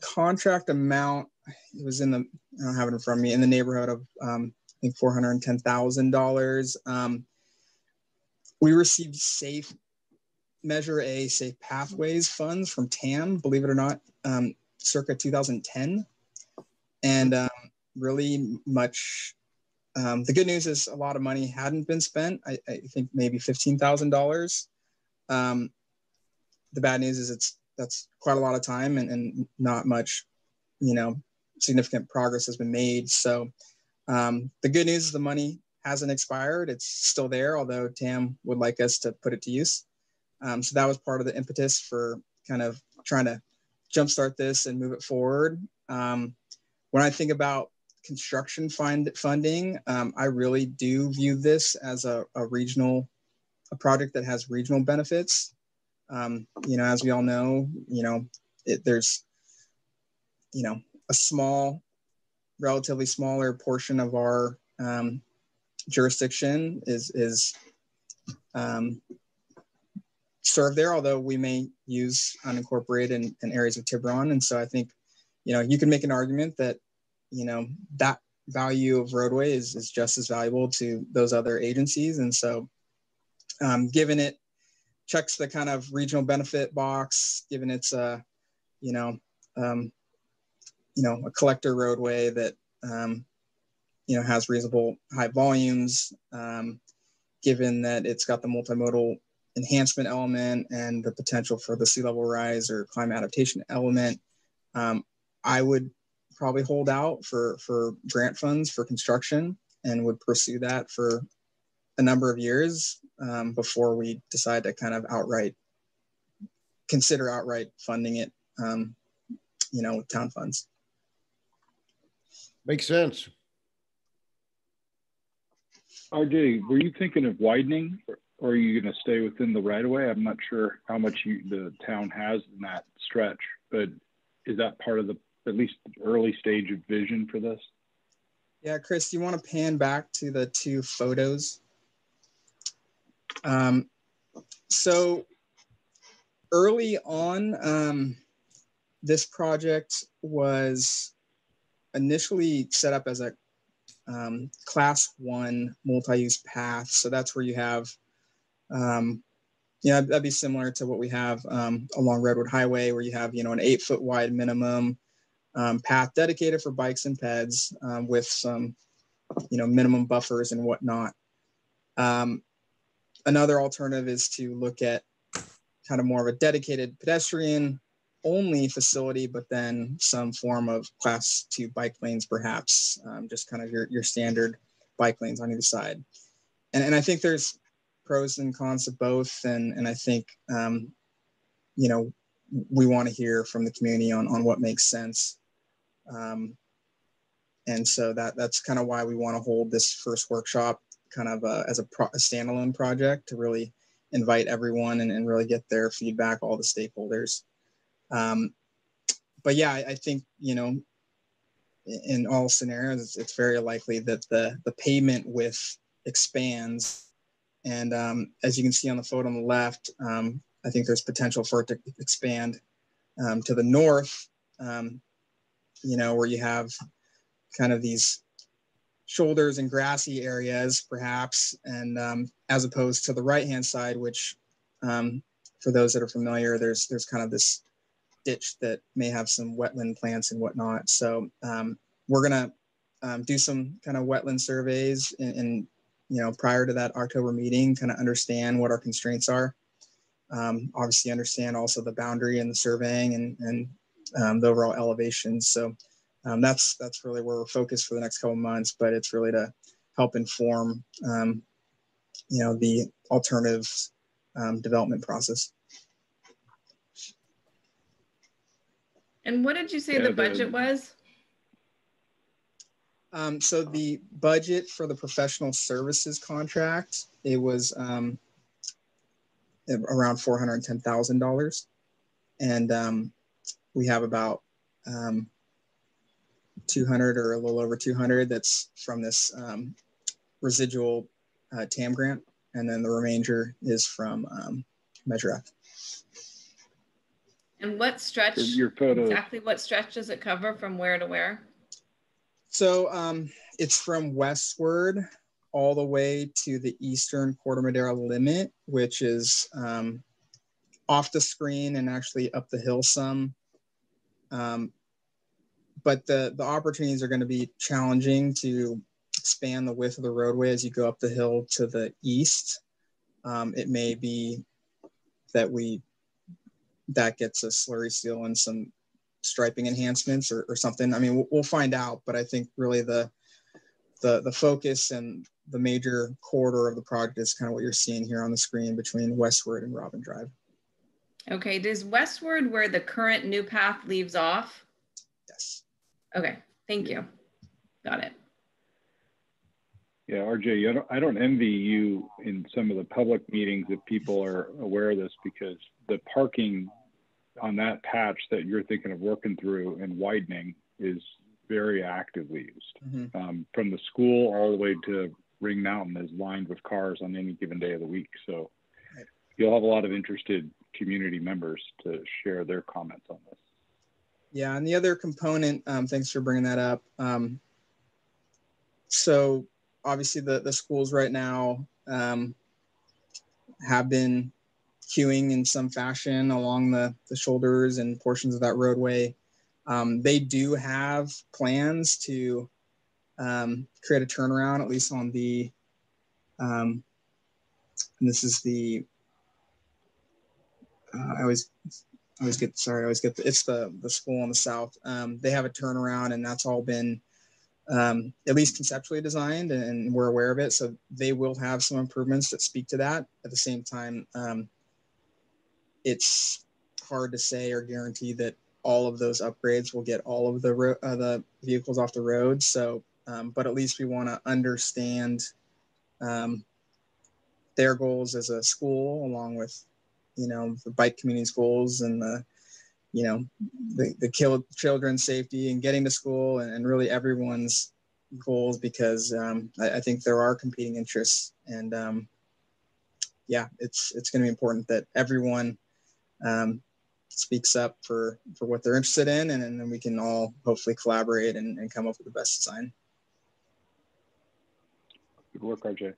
contract amount, it was I don't have it in front of me, in the neighborhood of I think $410,000. We received Measure A Safe Pathways funds from TAM, believe it or not, circa 2010. And really much, the good news is a lot of money hadn't been spent. I think maybe $15,000. The bad news is that's quite a lot of time and not much, significant progress has been made. So the good news is the money hasn't expired. It's still there, although TAM would like us to put it to use. So that was part of the impetus for kind of trying to jumpstart this and move it forward. When I think about construction funding, I really do view this as a project that has regional benefits. As we all know, there's, a relatively smaller portion of our jurisdiction is served there, although we may use unincorporated in areas of Tiburon. And so I think, you can make an argument that, that value of roadway is just as valuable to those other agencies. And so given it checks the kind of regional benefit box, given it's a collector roadway that, has reasonable high volumes, given that it's got the multimodal enhancement element and the potential for the sea level rise or climate adaptation element, I would probably hold out for grant funds for construction and would pursue that for a number of years before we decide to kind of consider outright funding it, with town funds. Makes sense. RJ, were you thinking of widening, or are you going to stay within the right of way? I'm not sure how much the town has in that stretch, but is that part of the at least early stage of vision for this? Yeah, Chris, do you want to pan back to the two photos? So early on, this project was initially set up as a class 1 multi-use path. So that's where you have, that'd be similar to what we have along Redwood Highway, where you have, an 8-foot wide minimum path dedicated for bikes and peds with some, minimum buffers and whatnot. Another alternative is to look at kind of more of a dedicated pedestrian only facility, but then some form of class 2 bike lanes, perhaps, just kind of your standard bike lanes on either side. And I think there's pros and cons of both. And I think, we want to hear from the community on what makes sense. And so that's kind of why we want to hold this first workshop kind of as a standalone project to really invite everyone and really get their feedback, all the stakeholders. But yeah, I think, in all scenarios, it's very likely that the pavement width expands. And as you can see on the photo on the left, I think there's potential for it to expand to the north, where you have kind of these shoulders and grassy areas, perhaps, and as opposed to the right-hand side, which for those that are familiar, there's kind of this ditch that may have some wetland plants and whatnot. So we're gonna do some kind of wetland surveys and prior to that October meeting, kind of understand what our constraints are. Obviously understand also the boundary and the surveying and the overall elevation. So that's really where we're focused for the next couple of months, but it's really to help inform, the alternative development process. And what did you say the budget was? So the budget for the professional services contract, it was around $410,000. And we have about 200 or a little over 200 that's from this residual TAM grant. And then the remainder is from Measure F. And what stretch, exactly what stretch does it cover from where to where? So it's from westward all the way to the eastern Corte Madera limit, which is off the screen and actually up the hill some. But the opportunities are going to be challenging to expand the width of the roadway as you go up the hill to the east. It may be that that gets a slurry seal and some striping enhancements or something. I mean, we'll find out, but I think really the focus and the major corridor of the project is kind of what you're seeing here on the screen between Westward and Robin Drive. Okay, does Westward where the current new path leaves off? Yes. Okay, thank you. Got it. Yeah, RJ, I don't envy you in some of the public meetings if people are aware of this, because the parking on that patch that you're thinking of working through and widening is very actively used. Mm-hmm. From the school all the way to Ring Mountain is lined with cars on any given day of the week. So right. You'll have a lot of interested community members to share their comments on this. Yeah, and the other component, thanks for bringing that up. So obviously the schools right now have been queuing in some fashion along the shoulders and portions of that roadway. They do have plans to create a turnaround, at least on the, and this is the, I always get it's the school on the south. They have a turnaround, and that's all been at least conceptually designed, and we're aware of it. So they will have some improvements that speak to that. At the same time, it's hard to say or guarantee that all of those upgrades will get all of the vehicles off the road. So, but at least we want to understand their goals as a school, along with, the bike community's goals and the children's safety and getting to school, and really everyone's goals, because I think there are competing interests, and yeah, it's going to be important that everyone speaks up for what they're interested in, and then we can all hopefully collaborate and come up with the best design. Good work, RJ.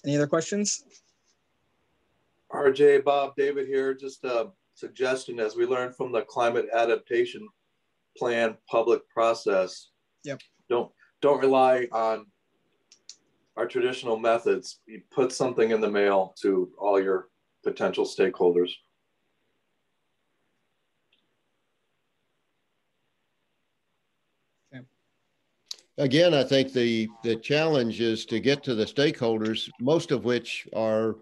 Any other questions? RJ, Bob, David here. Just a suggestion, as we learned from the climate adaptation plan public process. Yep. Don't rely on our traditional methods. You put something in the mail to all your potential stakeholders. Again, I think the challenge is to get to the stakeholders, most of which are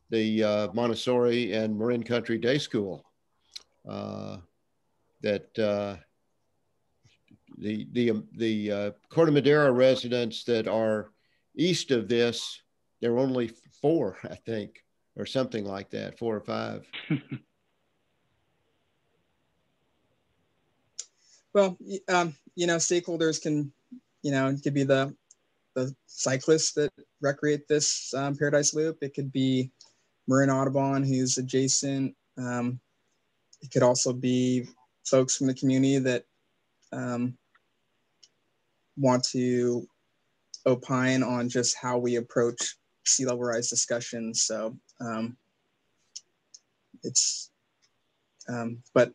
the Montessori and Marin Country Day School. The Corte Madera residents that are east of this, there are only 4, I think, or something like that, 4 or 5. Well, stakeholders can, it could be the cyclists that recreate this Paradise Loop. It could be Marin Audubon, who's adjacent. It could also be folks from the community that want to opine on just how we approach sea level rise discussions. So but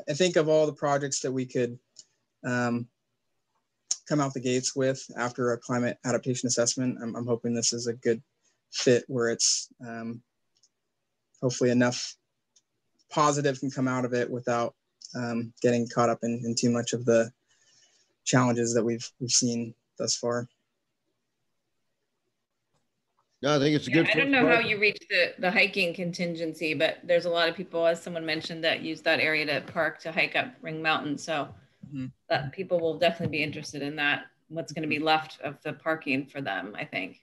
I think of all the projects that we could come out the gates with after a climate adaptation assessment, I'm hoping this is a good fit where it's hopefully enough positive can come out of it without getting caught up in too much of the challenges that we've seen thus far. No, I think it's a good. I don't know how you reach the hiking contingency, but there's a lot of people, as someone mentioned, that use that area to park to hike up Ring Mountain. So that people will definitely be interested in that what's going to be left of the parking for them, I think.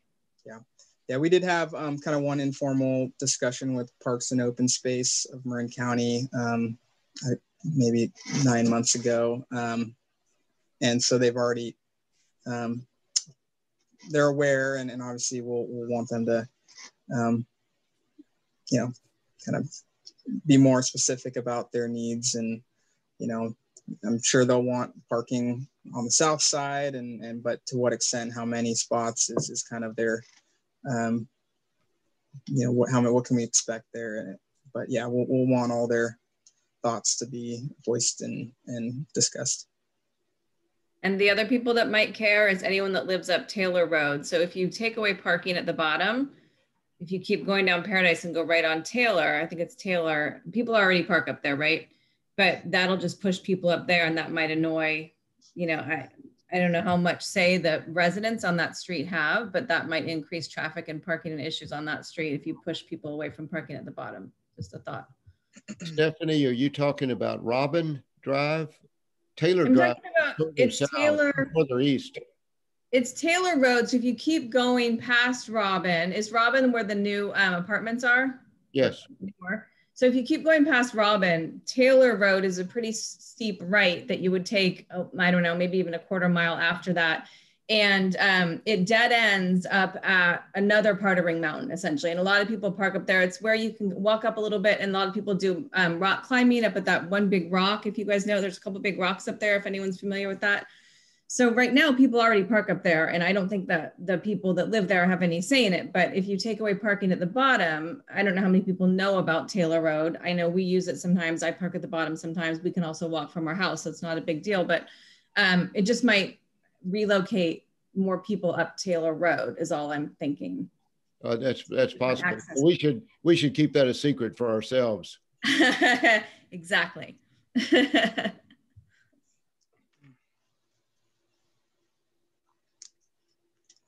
Yeah, we did have kind of one informal discussion with Parks and Open Space of Marin County maybe 9 months ago. And so they've already, they're aware, and obviously we'll want them to, you know, kind of be more specific about their needs. And, you know, I'm sure they'll want parking on the south side, but to what extent, how many spots is kind of their, you know, what can we expect there? But yeah, we'll want all their thoughts to be voiced and discussed. And the other people that might care is anyone that lives up Taylor Road. So if you take away parking at the bottom, if you keep going down Paradise and go right on Taylor, I think it's Taylor, people already park up there, right? But that'll just push people up there, and that might annoy, you know, I don't know how much say the residents on that street have, but that might increase traffic and parking and issues on that street if you push people away from parking at the bottom. Just a thought. Stephanie, are you talking about Robin Drive? Taylor I'm Drive, talking about, it's south, Taylor, further east. it's Taylor Road. So if you keep going past Robin, is Robin where the new apartments are? Yes. So if you keep going past Robin, Taylor Road is a pretty steep right that you would take, I don't know, maybe even a quarter mile after that. And it dead ends up at another part of Ring Mountain, essentially. And a lot of people park up there. It's where you can walk up a little bit, and a lot of people do rock climbing up at that one big rock. If you guys know, there's a couple big rocks up there, if anyone's familiar with that. So right now, people already park up there, and I don't think that the people that live there have any say in it. But if you take away parking at the bottom, I don't know how many people know about Taylor Road. I know we use it sometimes. I park at the bottom sometimes. We can also walk from our house, so it's not a big deal. But it just might relocate more people up Taylor Road is all I'm thinking. That's possible. We should keep that a secret for ourselves. Exactly.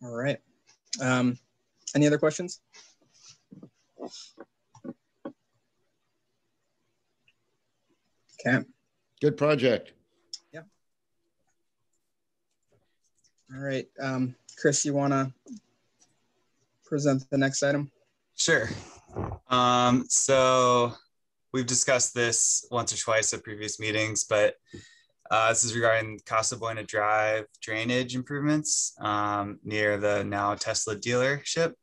All right. Any other questions? Okay. Good project. Yeah. All right. Chris, you want to present the next item? Sure. So we've discussed this once or twice at previous meetings, but this is regarding Casa Buena Drive drainage improvements near the now Tesla dealership.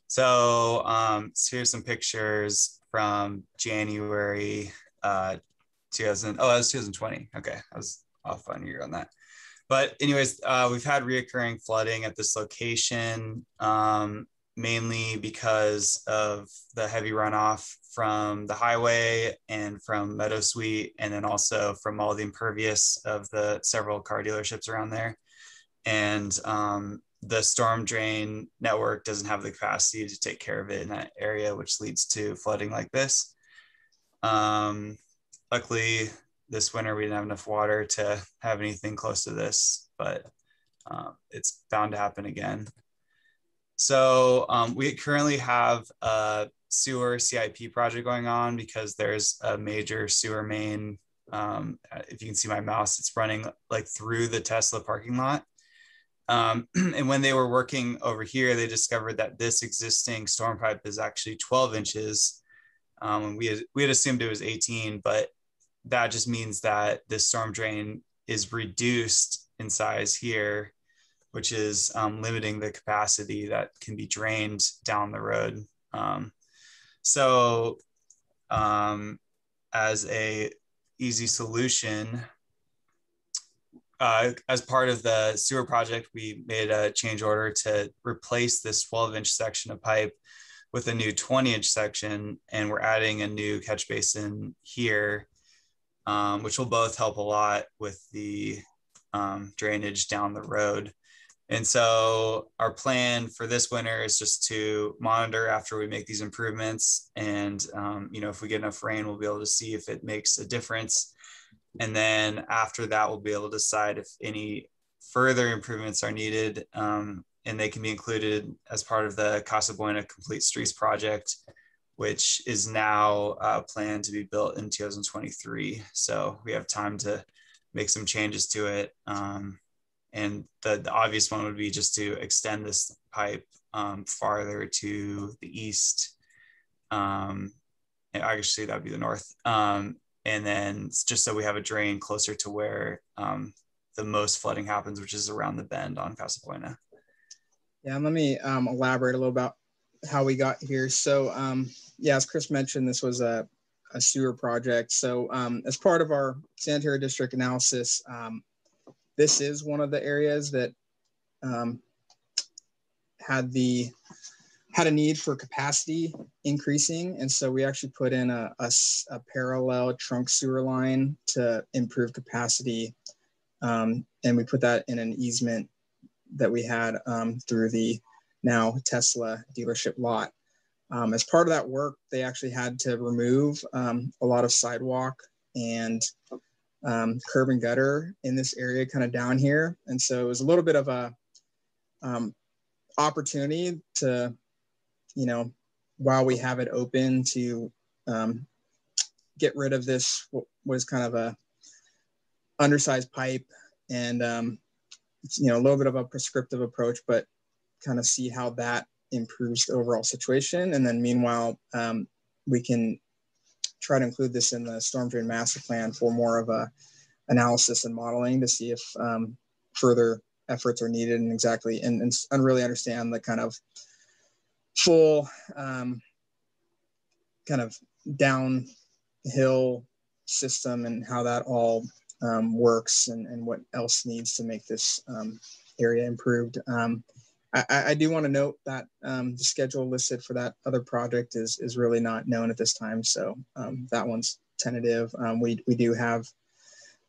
So, so here's some pictures from January 2020. Okay, I was off on year on that. But anyways, we've had reoccurring flooding at this location, mainly because of the heavy runoff from the highway and from Meadow Suite, and then also from all the impervious of the several car dealerships around there. And the storm drain network doesn't have the capacity to take care of it in that area, which leads to flooding like this. Luckily, this winter we didn't have enough water to have anything close to this, but it's bound to happen again. So we currently have a sewer CIP project going on because there's a major sewer main. If you can see my mouse, it's running like through the Tesla parking lot. And when they were working over here, they discovered that this existing storm pipe is actually 12 inches. We had assumed it was 18, but that just means that this storm drain is reduced in size here, which is limiting the capacity that can be drained down the road. So as a easy solution, as part of the sewer project, we made a change order to replace this 12-inch section of pipe with a new 20-inch section, and we're adding a new catch basin here, which will both help a lot with the drainage down the road. And so our plan for this winter is just to monitor after we make these improvements. And, you know, if we get enough rain, we'll be able to see if it makes a difference. And then after that, we'll be able to decide if any further improvements are needed. And they can be included as part of the Casa Buena Complete Streets project, which is now planned to be built in 2023. So we have time to make some changes to it. And the obvious one would be just to extend this pipe farther to the east. And actually, that'd be the north. And then just so we have a drain closer to where the most flooding happens, which is around the bend on Casa Buena. Yeah, and let me elaborate a little about how we got here. So yeah, as Chris mentioned, this was a sewer project. So as part of our sanitary district analysis, this is one of the areas that had a need for capacity increasing. And so we actually put in a parallel trunk sewer line to improve capacity. And we put that in an easement that we had through the now Tesla dealership lot. As part of that work, they actually had to remove a lot of sidewalk and curb and gutter in this area kind of down here. And so it was a little bit of a opportunity to, while we have it open, to get rid of this, what was kind of a undersized pipe, and a little bit of a prescriptive approach, but kind of see how that improves the overall situation. And then meanwhile, we can try to include this in the storm drain master plan for more of a analysis and modeling to see if further efforts are needed and really understand the kind of full kind of downhill system and how that all works and what else needs to make this area improved. I do want to note that the schedule listed for that other project is really not known at this time. So that one's tentative. We do have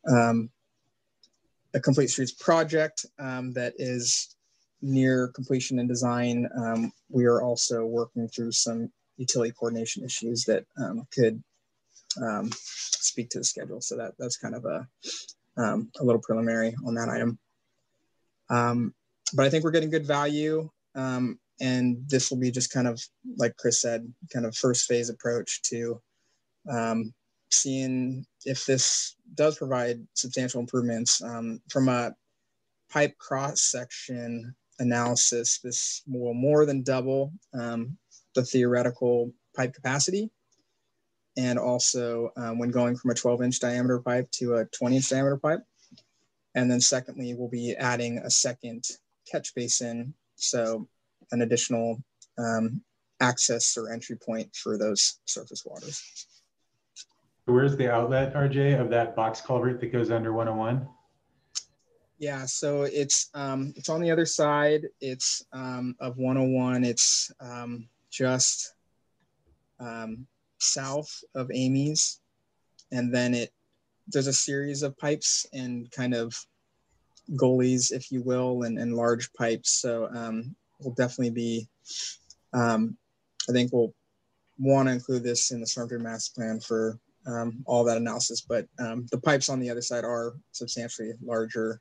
a Complete Streets project that is near completion and design. We are also working through some utility coordination issues that could speak to the schedule. So that's kind of a little preliminary on that item. But I think we're getting good value. And this will be just kind of, like Chris said, kind of first phase approach to seeing if this does provide substantial improvements. From a pipe cross section analysis, this will more than double the theoretical pipe capacity. And also when going from a 12-inch diameter pipe to a 20-inch diameter pipe. And then secondly, we'll be adding a second catch basin, so an additional access or entry point for those surface waters. Where's the outlet, RJ, of that box culvert that goes under 101? Yeah, so it's on the other side. It's of 101. It's just south of Amy's, and then there's a series of pipes and kind of gullies, if you will, and large pipes. So we'll definitely be, I think we'll want to include this in the storm drain master plan for all that analysis. But the pipes on the other side are substantially larger.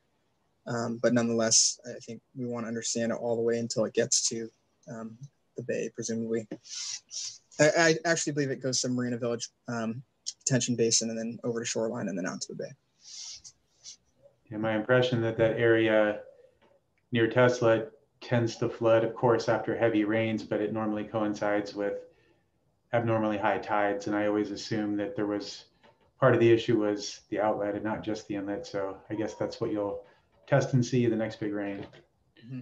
But nonetheless, I think we want to understand it all the way until it gets to the bay, presumably. I actually believe it goes to Marina Village detention basin and then over to shoreline and then out to the bay. Yeah, my impression that area near Tesla tends to flood, of course, after heavy rains, but it normally coincides with abnormally high tides. And I always assumed that there was part of the issue was the outlet and not just the inlet. So I guess that's what you'll test and see the next big rain. Mm-hmm.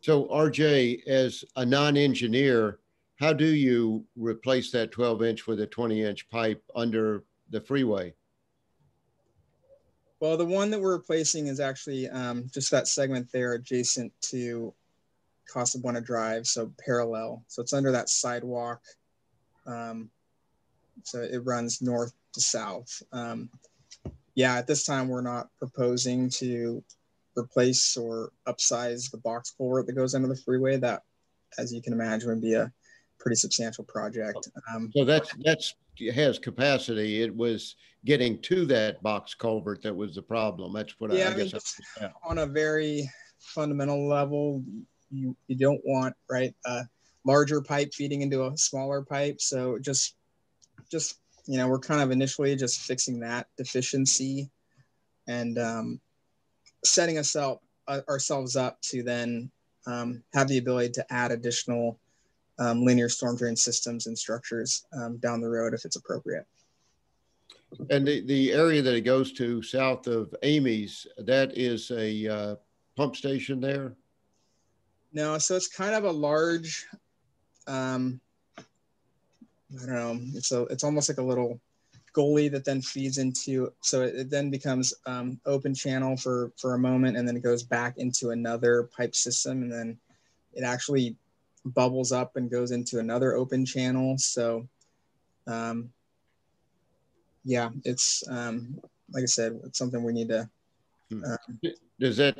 So RJ, as a non-engineer, how do you replace that 12-inch with a 20-inch pipe under the freeway? Well, the one that we're replacing is actually just that segment there adjacent to Casa Buena Drive, so parallel. So it's under that sidewalk. So it runs north to south. Yeah, at this time, we're not proposing to replace or upsize the box culvert that goes under the freeway. That, as you can imagine, would be a pretty substantial project. So that's has capacity. It was getting to that box culvert that was the problem. That's what I guess. On a very fundamental level, you don't want, right, a larger pipe feeding into a smaller pipe. So just we're kind of initially just fixing that deficiency, and setting ourselves up to then have the ability to add additional linear storm drain systems and structures down the road if it's appropriate. And the area that it goes to south of Amy's, that is a pump station there? No, so it's kind of a large, I don't know, it's almost like a little gully that then feeds into, so it then becomes open channel for a moment, and then it goes back into another pipe system, and then it actually bubbles up and goes into another open channel. So yeah, it's like I said, it's something we need to. Does that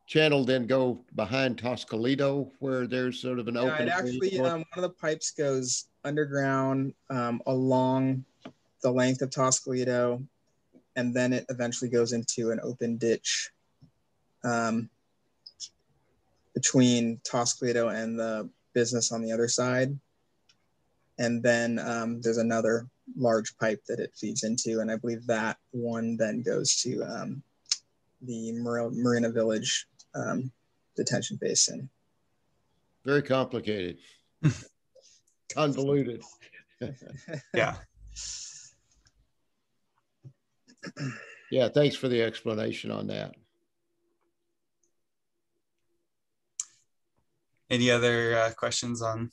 channel then go behind Toscalito where there's sort of an open? It actually, one of the pipes goes underground along the length of Toscalito, and then it eventually goes into an open ditch between Toscalito and the business on the other side. And then there's another large pipe that it feeds into, and I believe that one then goes to the Marina Village detention basin. Very complicated. Convoluted. Yeah. Yeah, thanks for the explanation on that. Any other questions on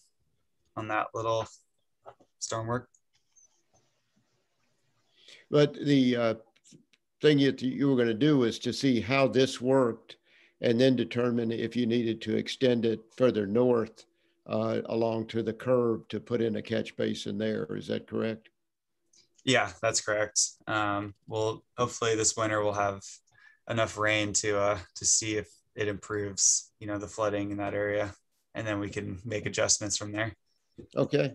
that little storm work? But the thing you were going to do is to see how this worked and then determine if you needed to extend it further north along to the curve to put in a catch basin there. Is that correct? Yeah, that's correct. Well, hopefully this winter we'll have enough rain to see if it improves, the flooding in that area, and then we can make adjustments from there. Okay.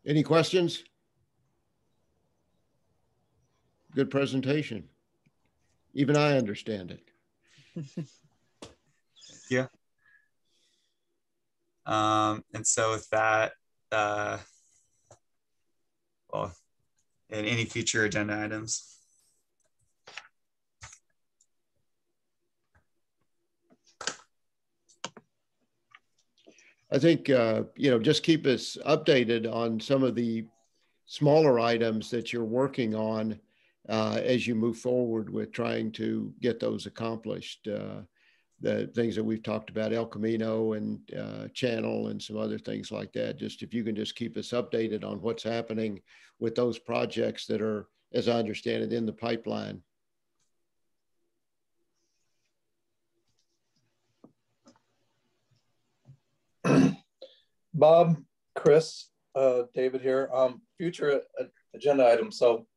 Any questions? Good presentation. Even I understand it. Yeah. And so with that, well, and any future agenda items? I think, just keep us updated on some of the smaller items that you're working on as you move forward with trying to get those accomplished. The things that we've talked about, El Camino and Channel and some other things like that. Just if you can just keep us updated on what's happening with those projects that are, as I understand it, in the pipeline. Bob, Chris, David here. Future agenda items. So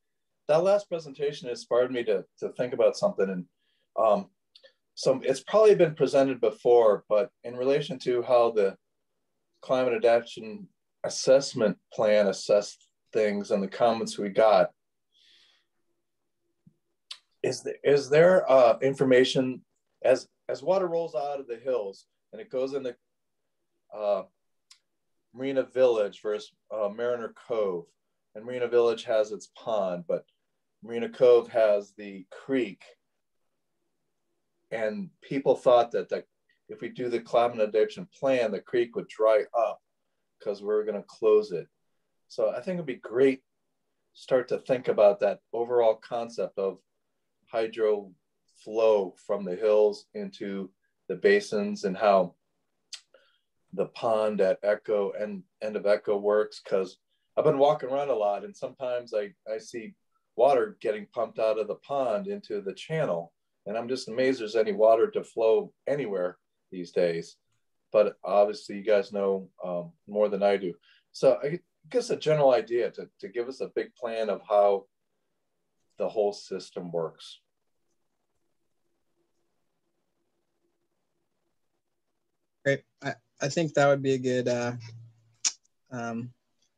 that last presentation inspired me to think about something, and so it's probably been presented before, but in relation to how the climate adaptation assessment plan assessed things and the comments we got, is there information as water rolls out of the hills and it goes into Marina Village versus Mariner Cove, and Marina Village has its pond, but Marina Cove has the creek. And people thought that if we do the climate adaptation plan, the creek would dry up because we're going to close it. So I think it'd be great start to think about that overall concept of hydro flow from the hills into the basins and how the pond at Echo and end of Echo works. Because I've been walking around a lot, and sometimes I see water getting pumped out of the pond into the channel. And I'm just amazed there's any water to flow anywhere these days. But obviously you guys know more than I do. So I guess a general idea to give us a big plan of how the whole system works. Great. I think that would be a good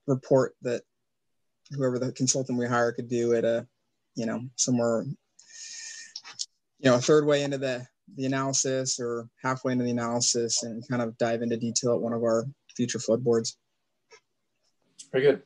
report that whoever the consultant we hire could do at somewhere, a third way into the analysis or halfway into the analysis, and kind of dive into detail at one of our future floodboards. Very good.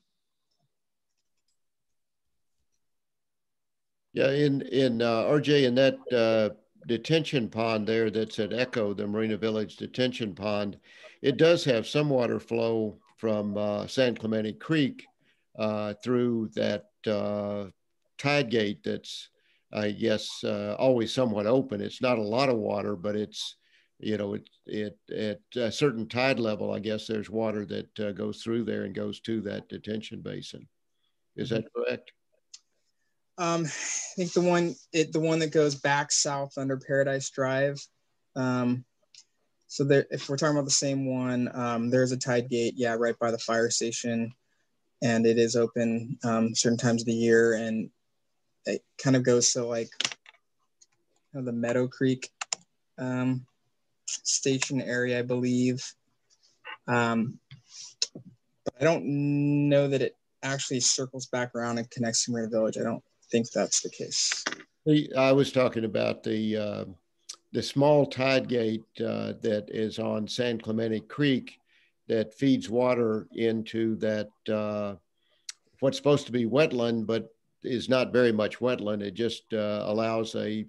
Yeah, in RJ, in that detention pond there that's at Echo, the Marina Village detention pond, it does have some water flow from San Clemente Creek through that tide gate that's, I guess, always somewhat open. It's not a lot of water, but it's, you know, it at a certain tide level, I guess there's water that goes through there and goes to that detention basin. Is that correct? I think the one that goes back south under Paradise Drive. So there, if we're talking about the same one, there's a tide gate, yeah, right by the fire station, and it is open certain times of the year, and it kind of goes to like the Meadow Creek station area, I believe. But I don't know that it actually circles back around and connects to Marina Village. I don't think that's the case. I was talking about the small tide gate that is on San Clemente Creek that feeds water into that what's supposed to be wetland, but is not very much wetland. It just allows a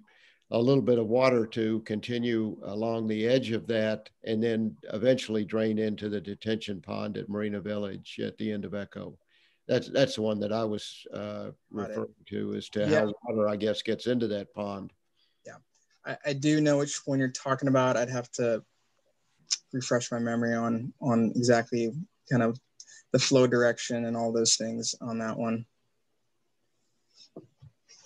little bit of water to continue along the edge of that and then eventually drain into the detention pond at Marina Village at the end of Echo. That's the one that I was referring to as to how water, I guess, gets into that pond. Yeah, I do know which one you're talking about. I'd have to refresh my memory on exactly kind of the flow direction and all those things on that one.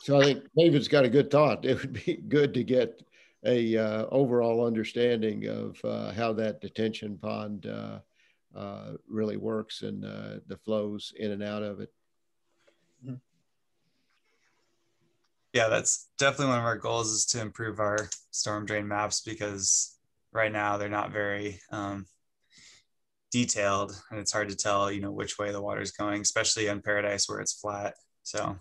So I think David's got a good thought. It would be good to get a overall understanding of how that detention pond really works and the flows in and out of it. Yeah, that's definitely one of our goals, is to improve our storm drain maps, because right now they're not very detailed, and it's hard to tell, you know, which way the water is going, especially on Paradise where it's flat. So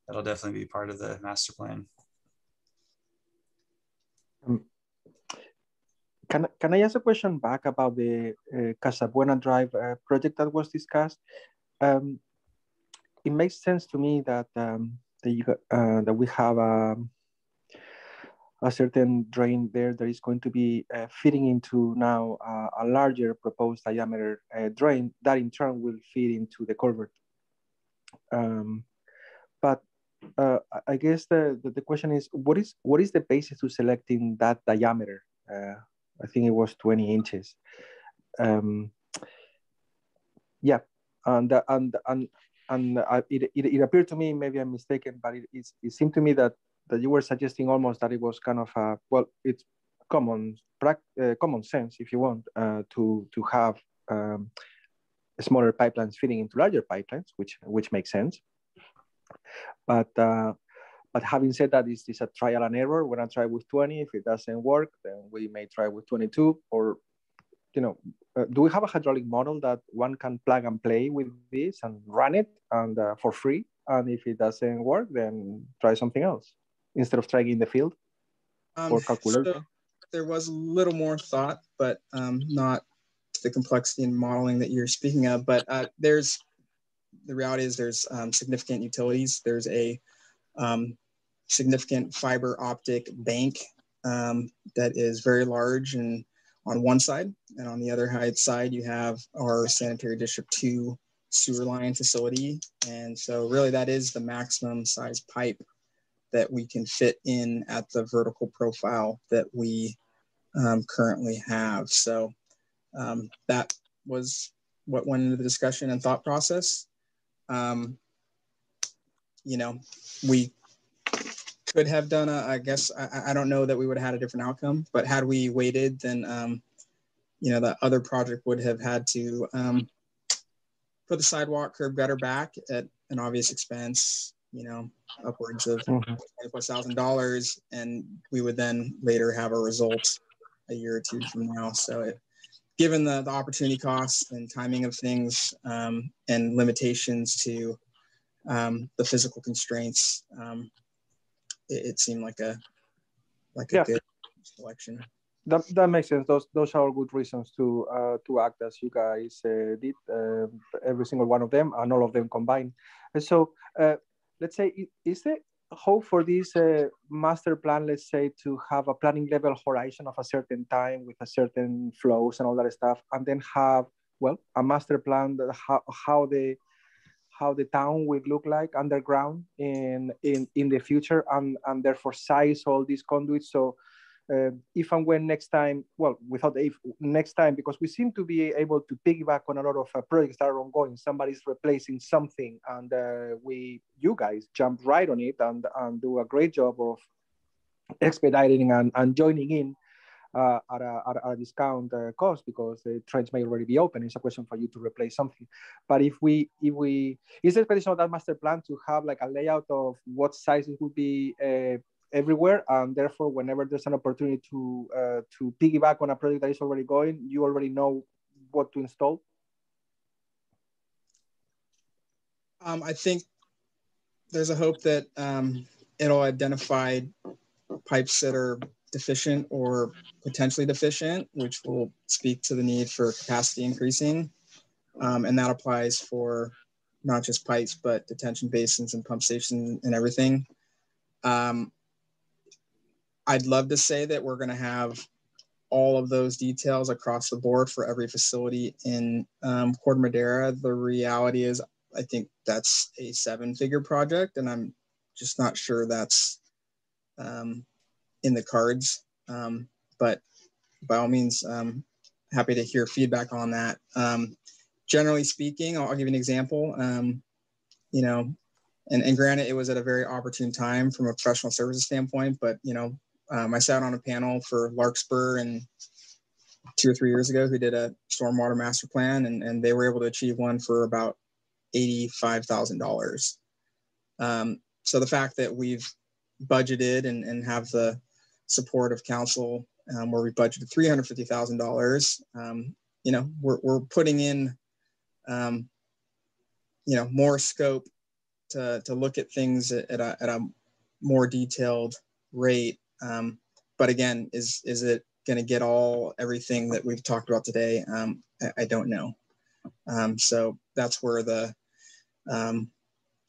that'll definitely be part of the master plan. Can I ask a question back about the Casabuena Drive project that was discussed? It makes sense to me that that we have a certain drain there that is going to be feeding into now a larger proposed diameter drain that in turn will feed into the culvert. But I guess the question is, what is the basis to selecting that diameter? I think it was 20 inches. Yeah, and it appeared to me, maybe I'm mistaken, but it seemed to me that you were suggesting almost that it was kind of well, it's common sense, if you want, to have smaller pipelines feeding into larger pipelines, which makes sense. But having said that, this is a trial and error. We're gonna try with 20. If it doesn't work, then we may try with 22. Or, you know, do we have a hydraulic model that one can plug and play with this and run it and for free? And if it doesn't work, then try something else instead of trying in the field or calculation. So there was a little more thought, but not to the complexity and modeling that you're speaking of. But the reality is there's significant utilities. There's a significant fiber optic bank that is very large and on one side, and on the other side you have our sanitary district 2 sewer line facility. And so really that is the maximum size pipe that we can fit in at the vertical profile that we currently have. So that was what went into the discussion and thought process. You know, we could have done I guess, I don't know that we would have had a different outcome, but had we waited, then, you know, the other project would have had to put the sidewalk curb gutter back at an obvious expense, you know, upwards of $20,000+, and we would then later have a result a year or two from now. So given the opportunity costs and timing of things and limitations to the physical constraints, it seemed like a good selection. that makes sense. Those are good reasons to act as you guys did, every single one of them and all of them combined. And so let's say, is there hope for this master plan, let's say, to have a planning level horizon of a certain time with a certain flows and all that stuff, and then have, well, a master plan that how the town will look like underground in the future, and therefore size all these conduits. So if and when next time, well, without if, next time, because we seem to be able to piggyback on a lot of projects that are ongoing. Somebody's replacing something, and you guys jump right on it and do a great job of expediting and joining in at a discount cost, because the trench may already be open. It's a question for you to replace something. But if we is the expedition of that master plan to have like a layout of what sizes would be everywhere, and therefore whenever there's an opportunity to piggyback on a project that is already going, you already know what to install? I think there's a hope that it'll identify pipes that are deficient or potentially deficient, which will speak to the need for capacity increasing. And that applies for not just pipes, but detention basins and pump stations and everything. I'd love to say that we're going to have all of those details across the board for every facility in Corte Madera. The reality is, I think that's a 7-figure project, and I'm just not sure that's in the cards. But by all means, happy to hear feedback on that. Generally speaking, I'll give you an example. You know, and granted, it was at a very opportune time from a professional services standpoint, but you know, I sat on a panel for Larkspur and 2 or 3 years ago who did a stormwater master plan, and they were able to achieve one for about $85,000. So the fact that we've budgeted and have the support of council, where we budgeted $350,000, you know, we're putting in, you know, more scope to look at things at a more detailed rate. But again, is it going to get everything that we've talked about today? I don't know. So that's where the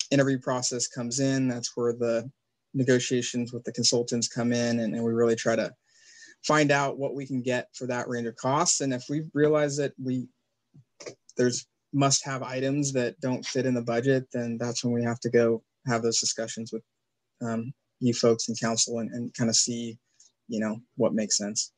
interview process comes in. That's where the negotiations with the consultants come in, and we really try to find out what we can get for that range of costs. And if we realize that there's must-have items that don't fit in the budget, then that's when we have to go have those discussions with you folks in council and kind of see, you know, what makes sense.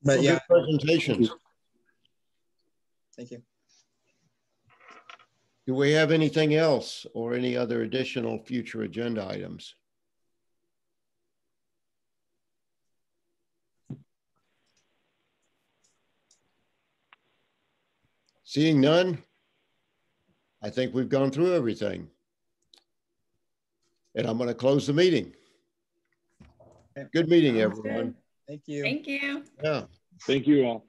But well, yeah, good presentations. Thank you. Do we have anything else or any other additional future agenda items? Seeing none, I think we've gone through everything. And I'm going to close the meeting. Good meeting, everyone. Thank you. Thank you. Yeah. Thank you all.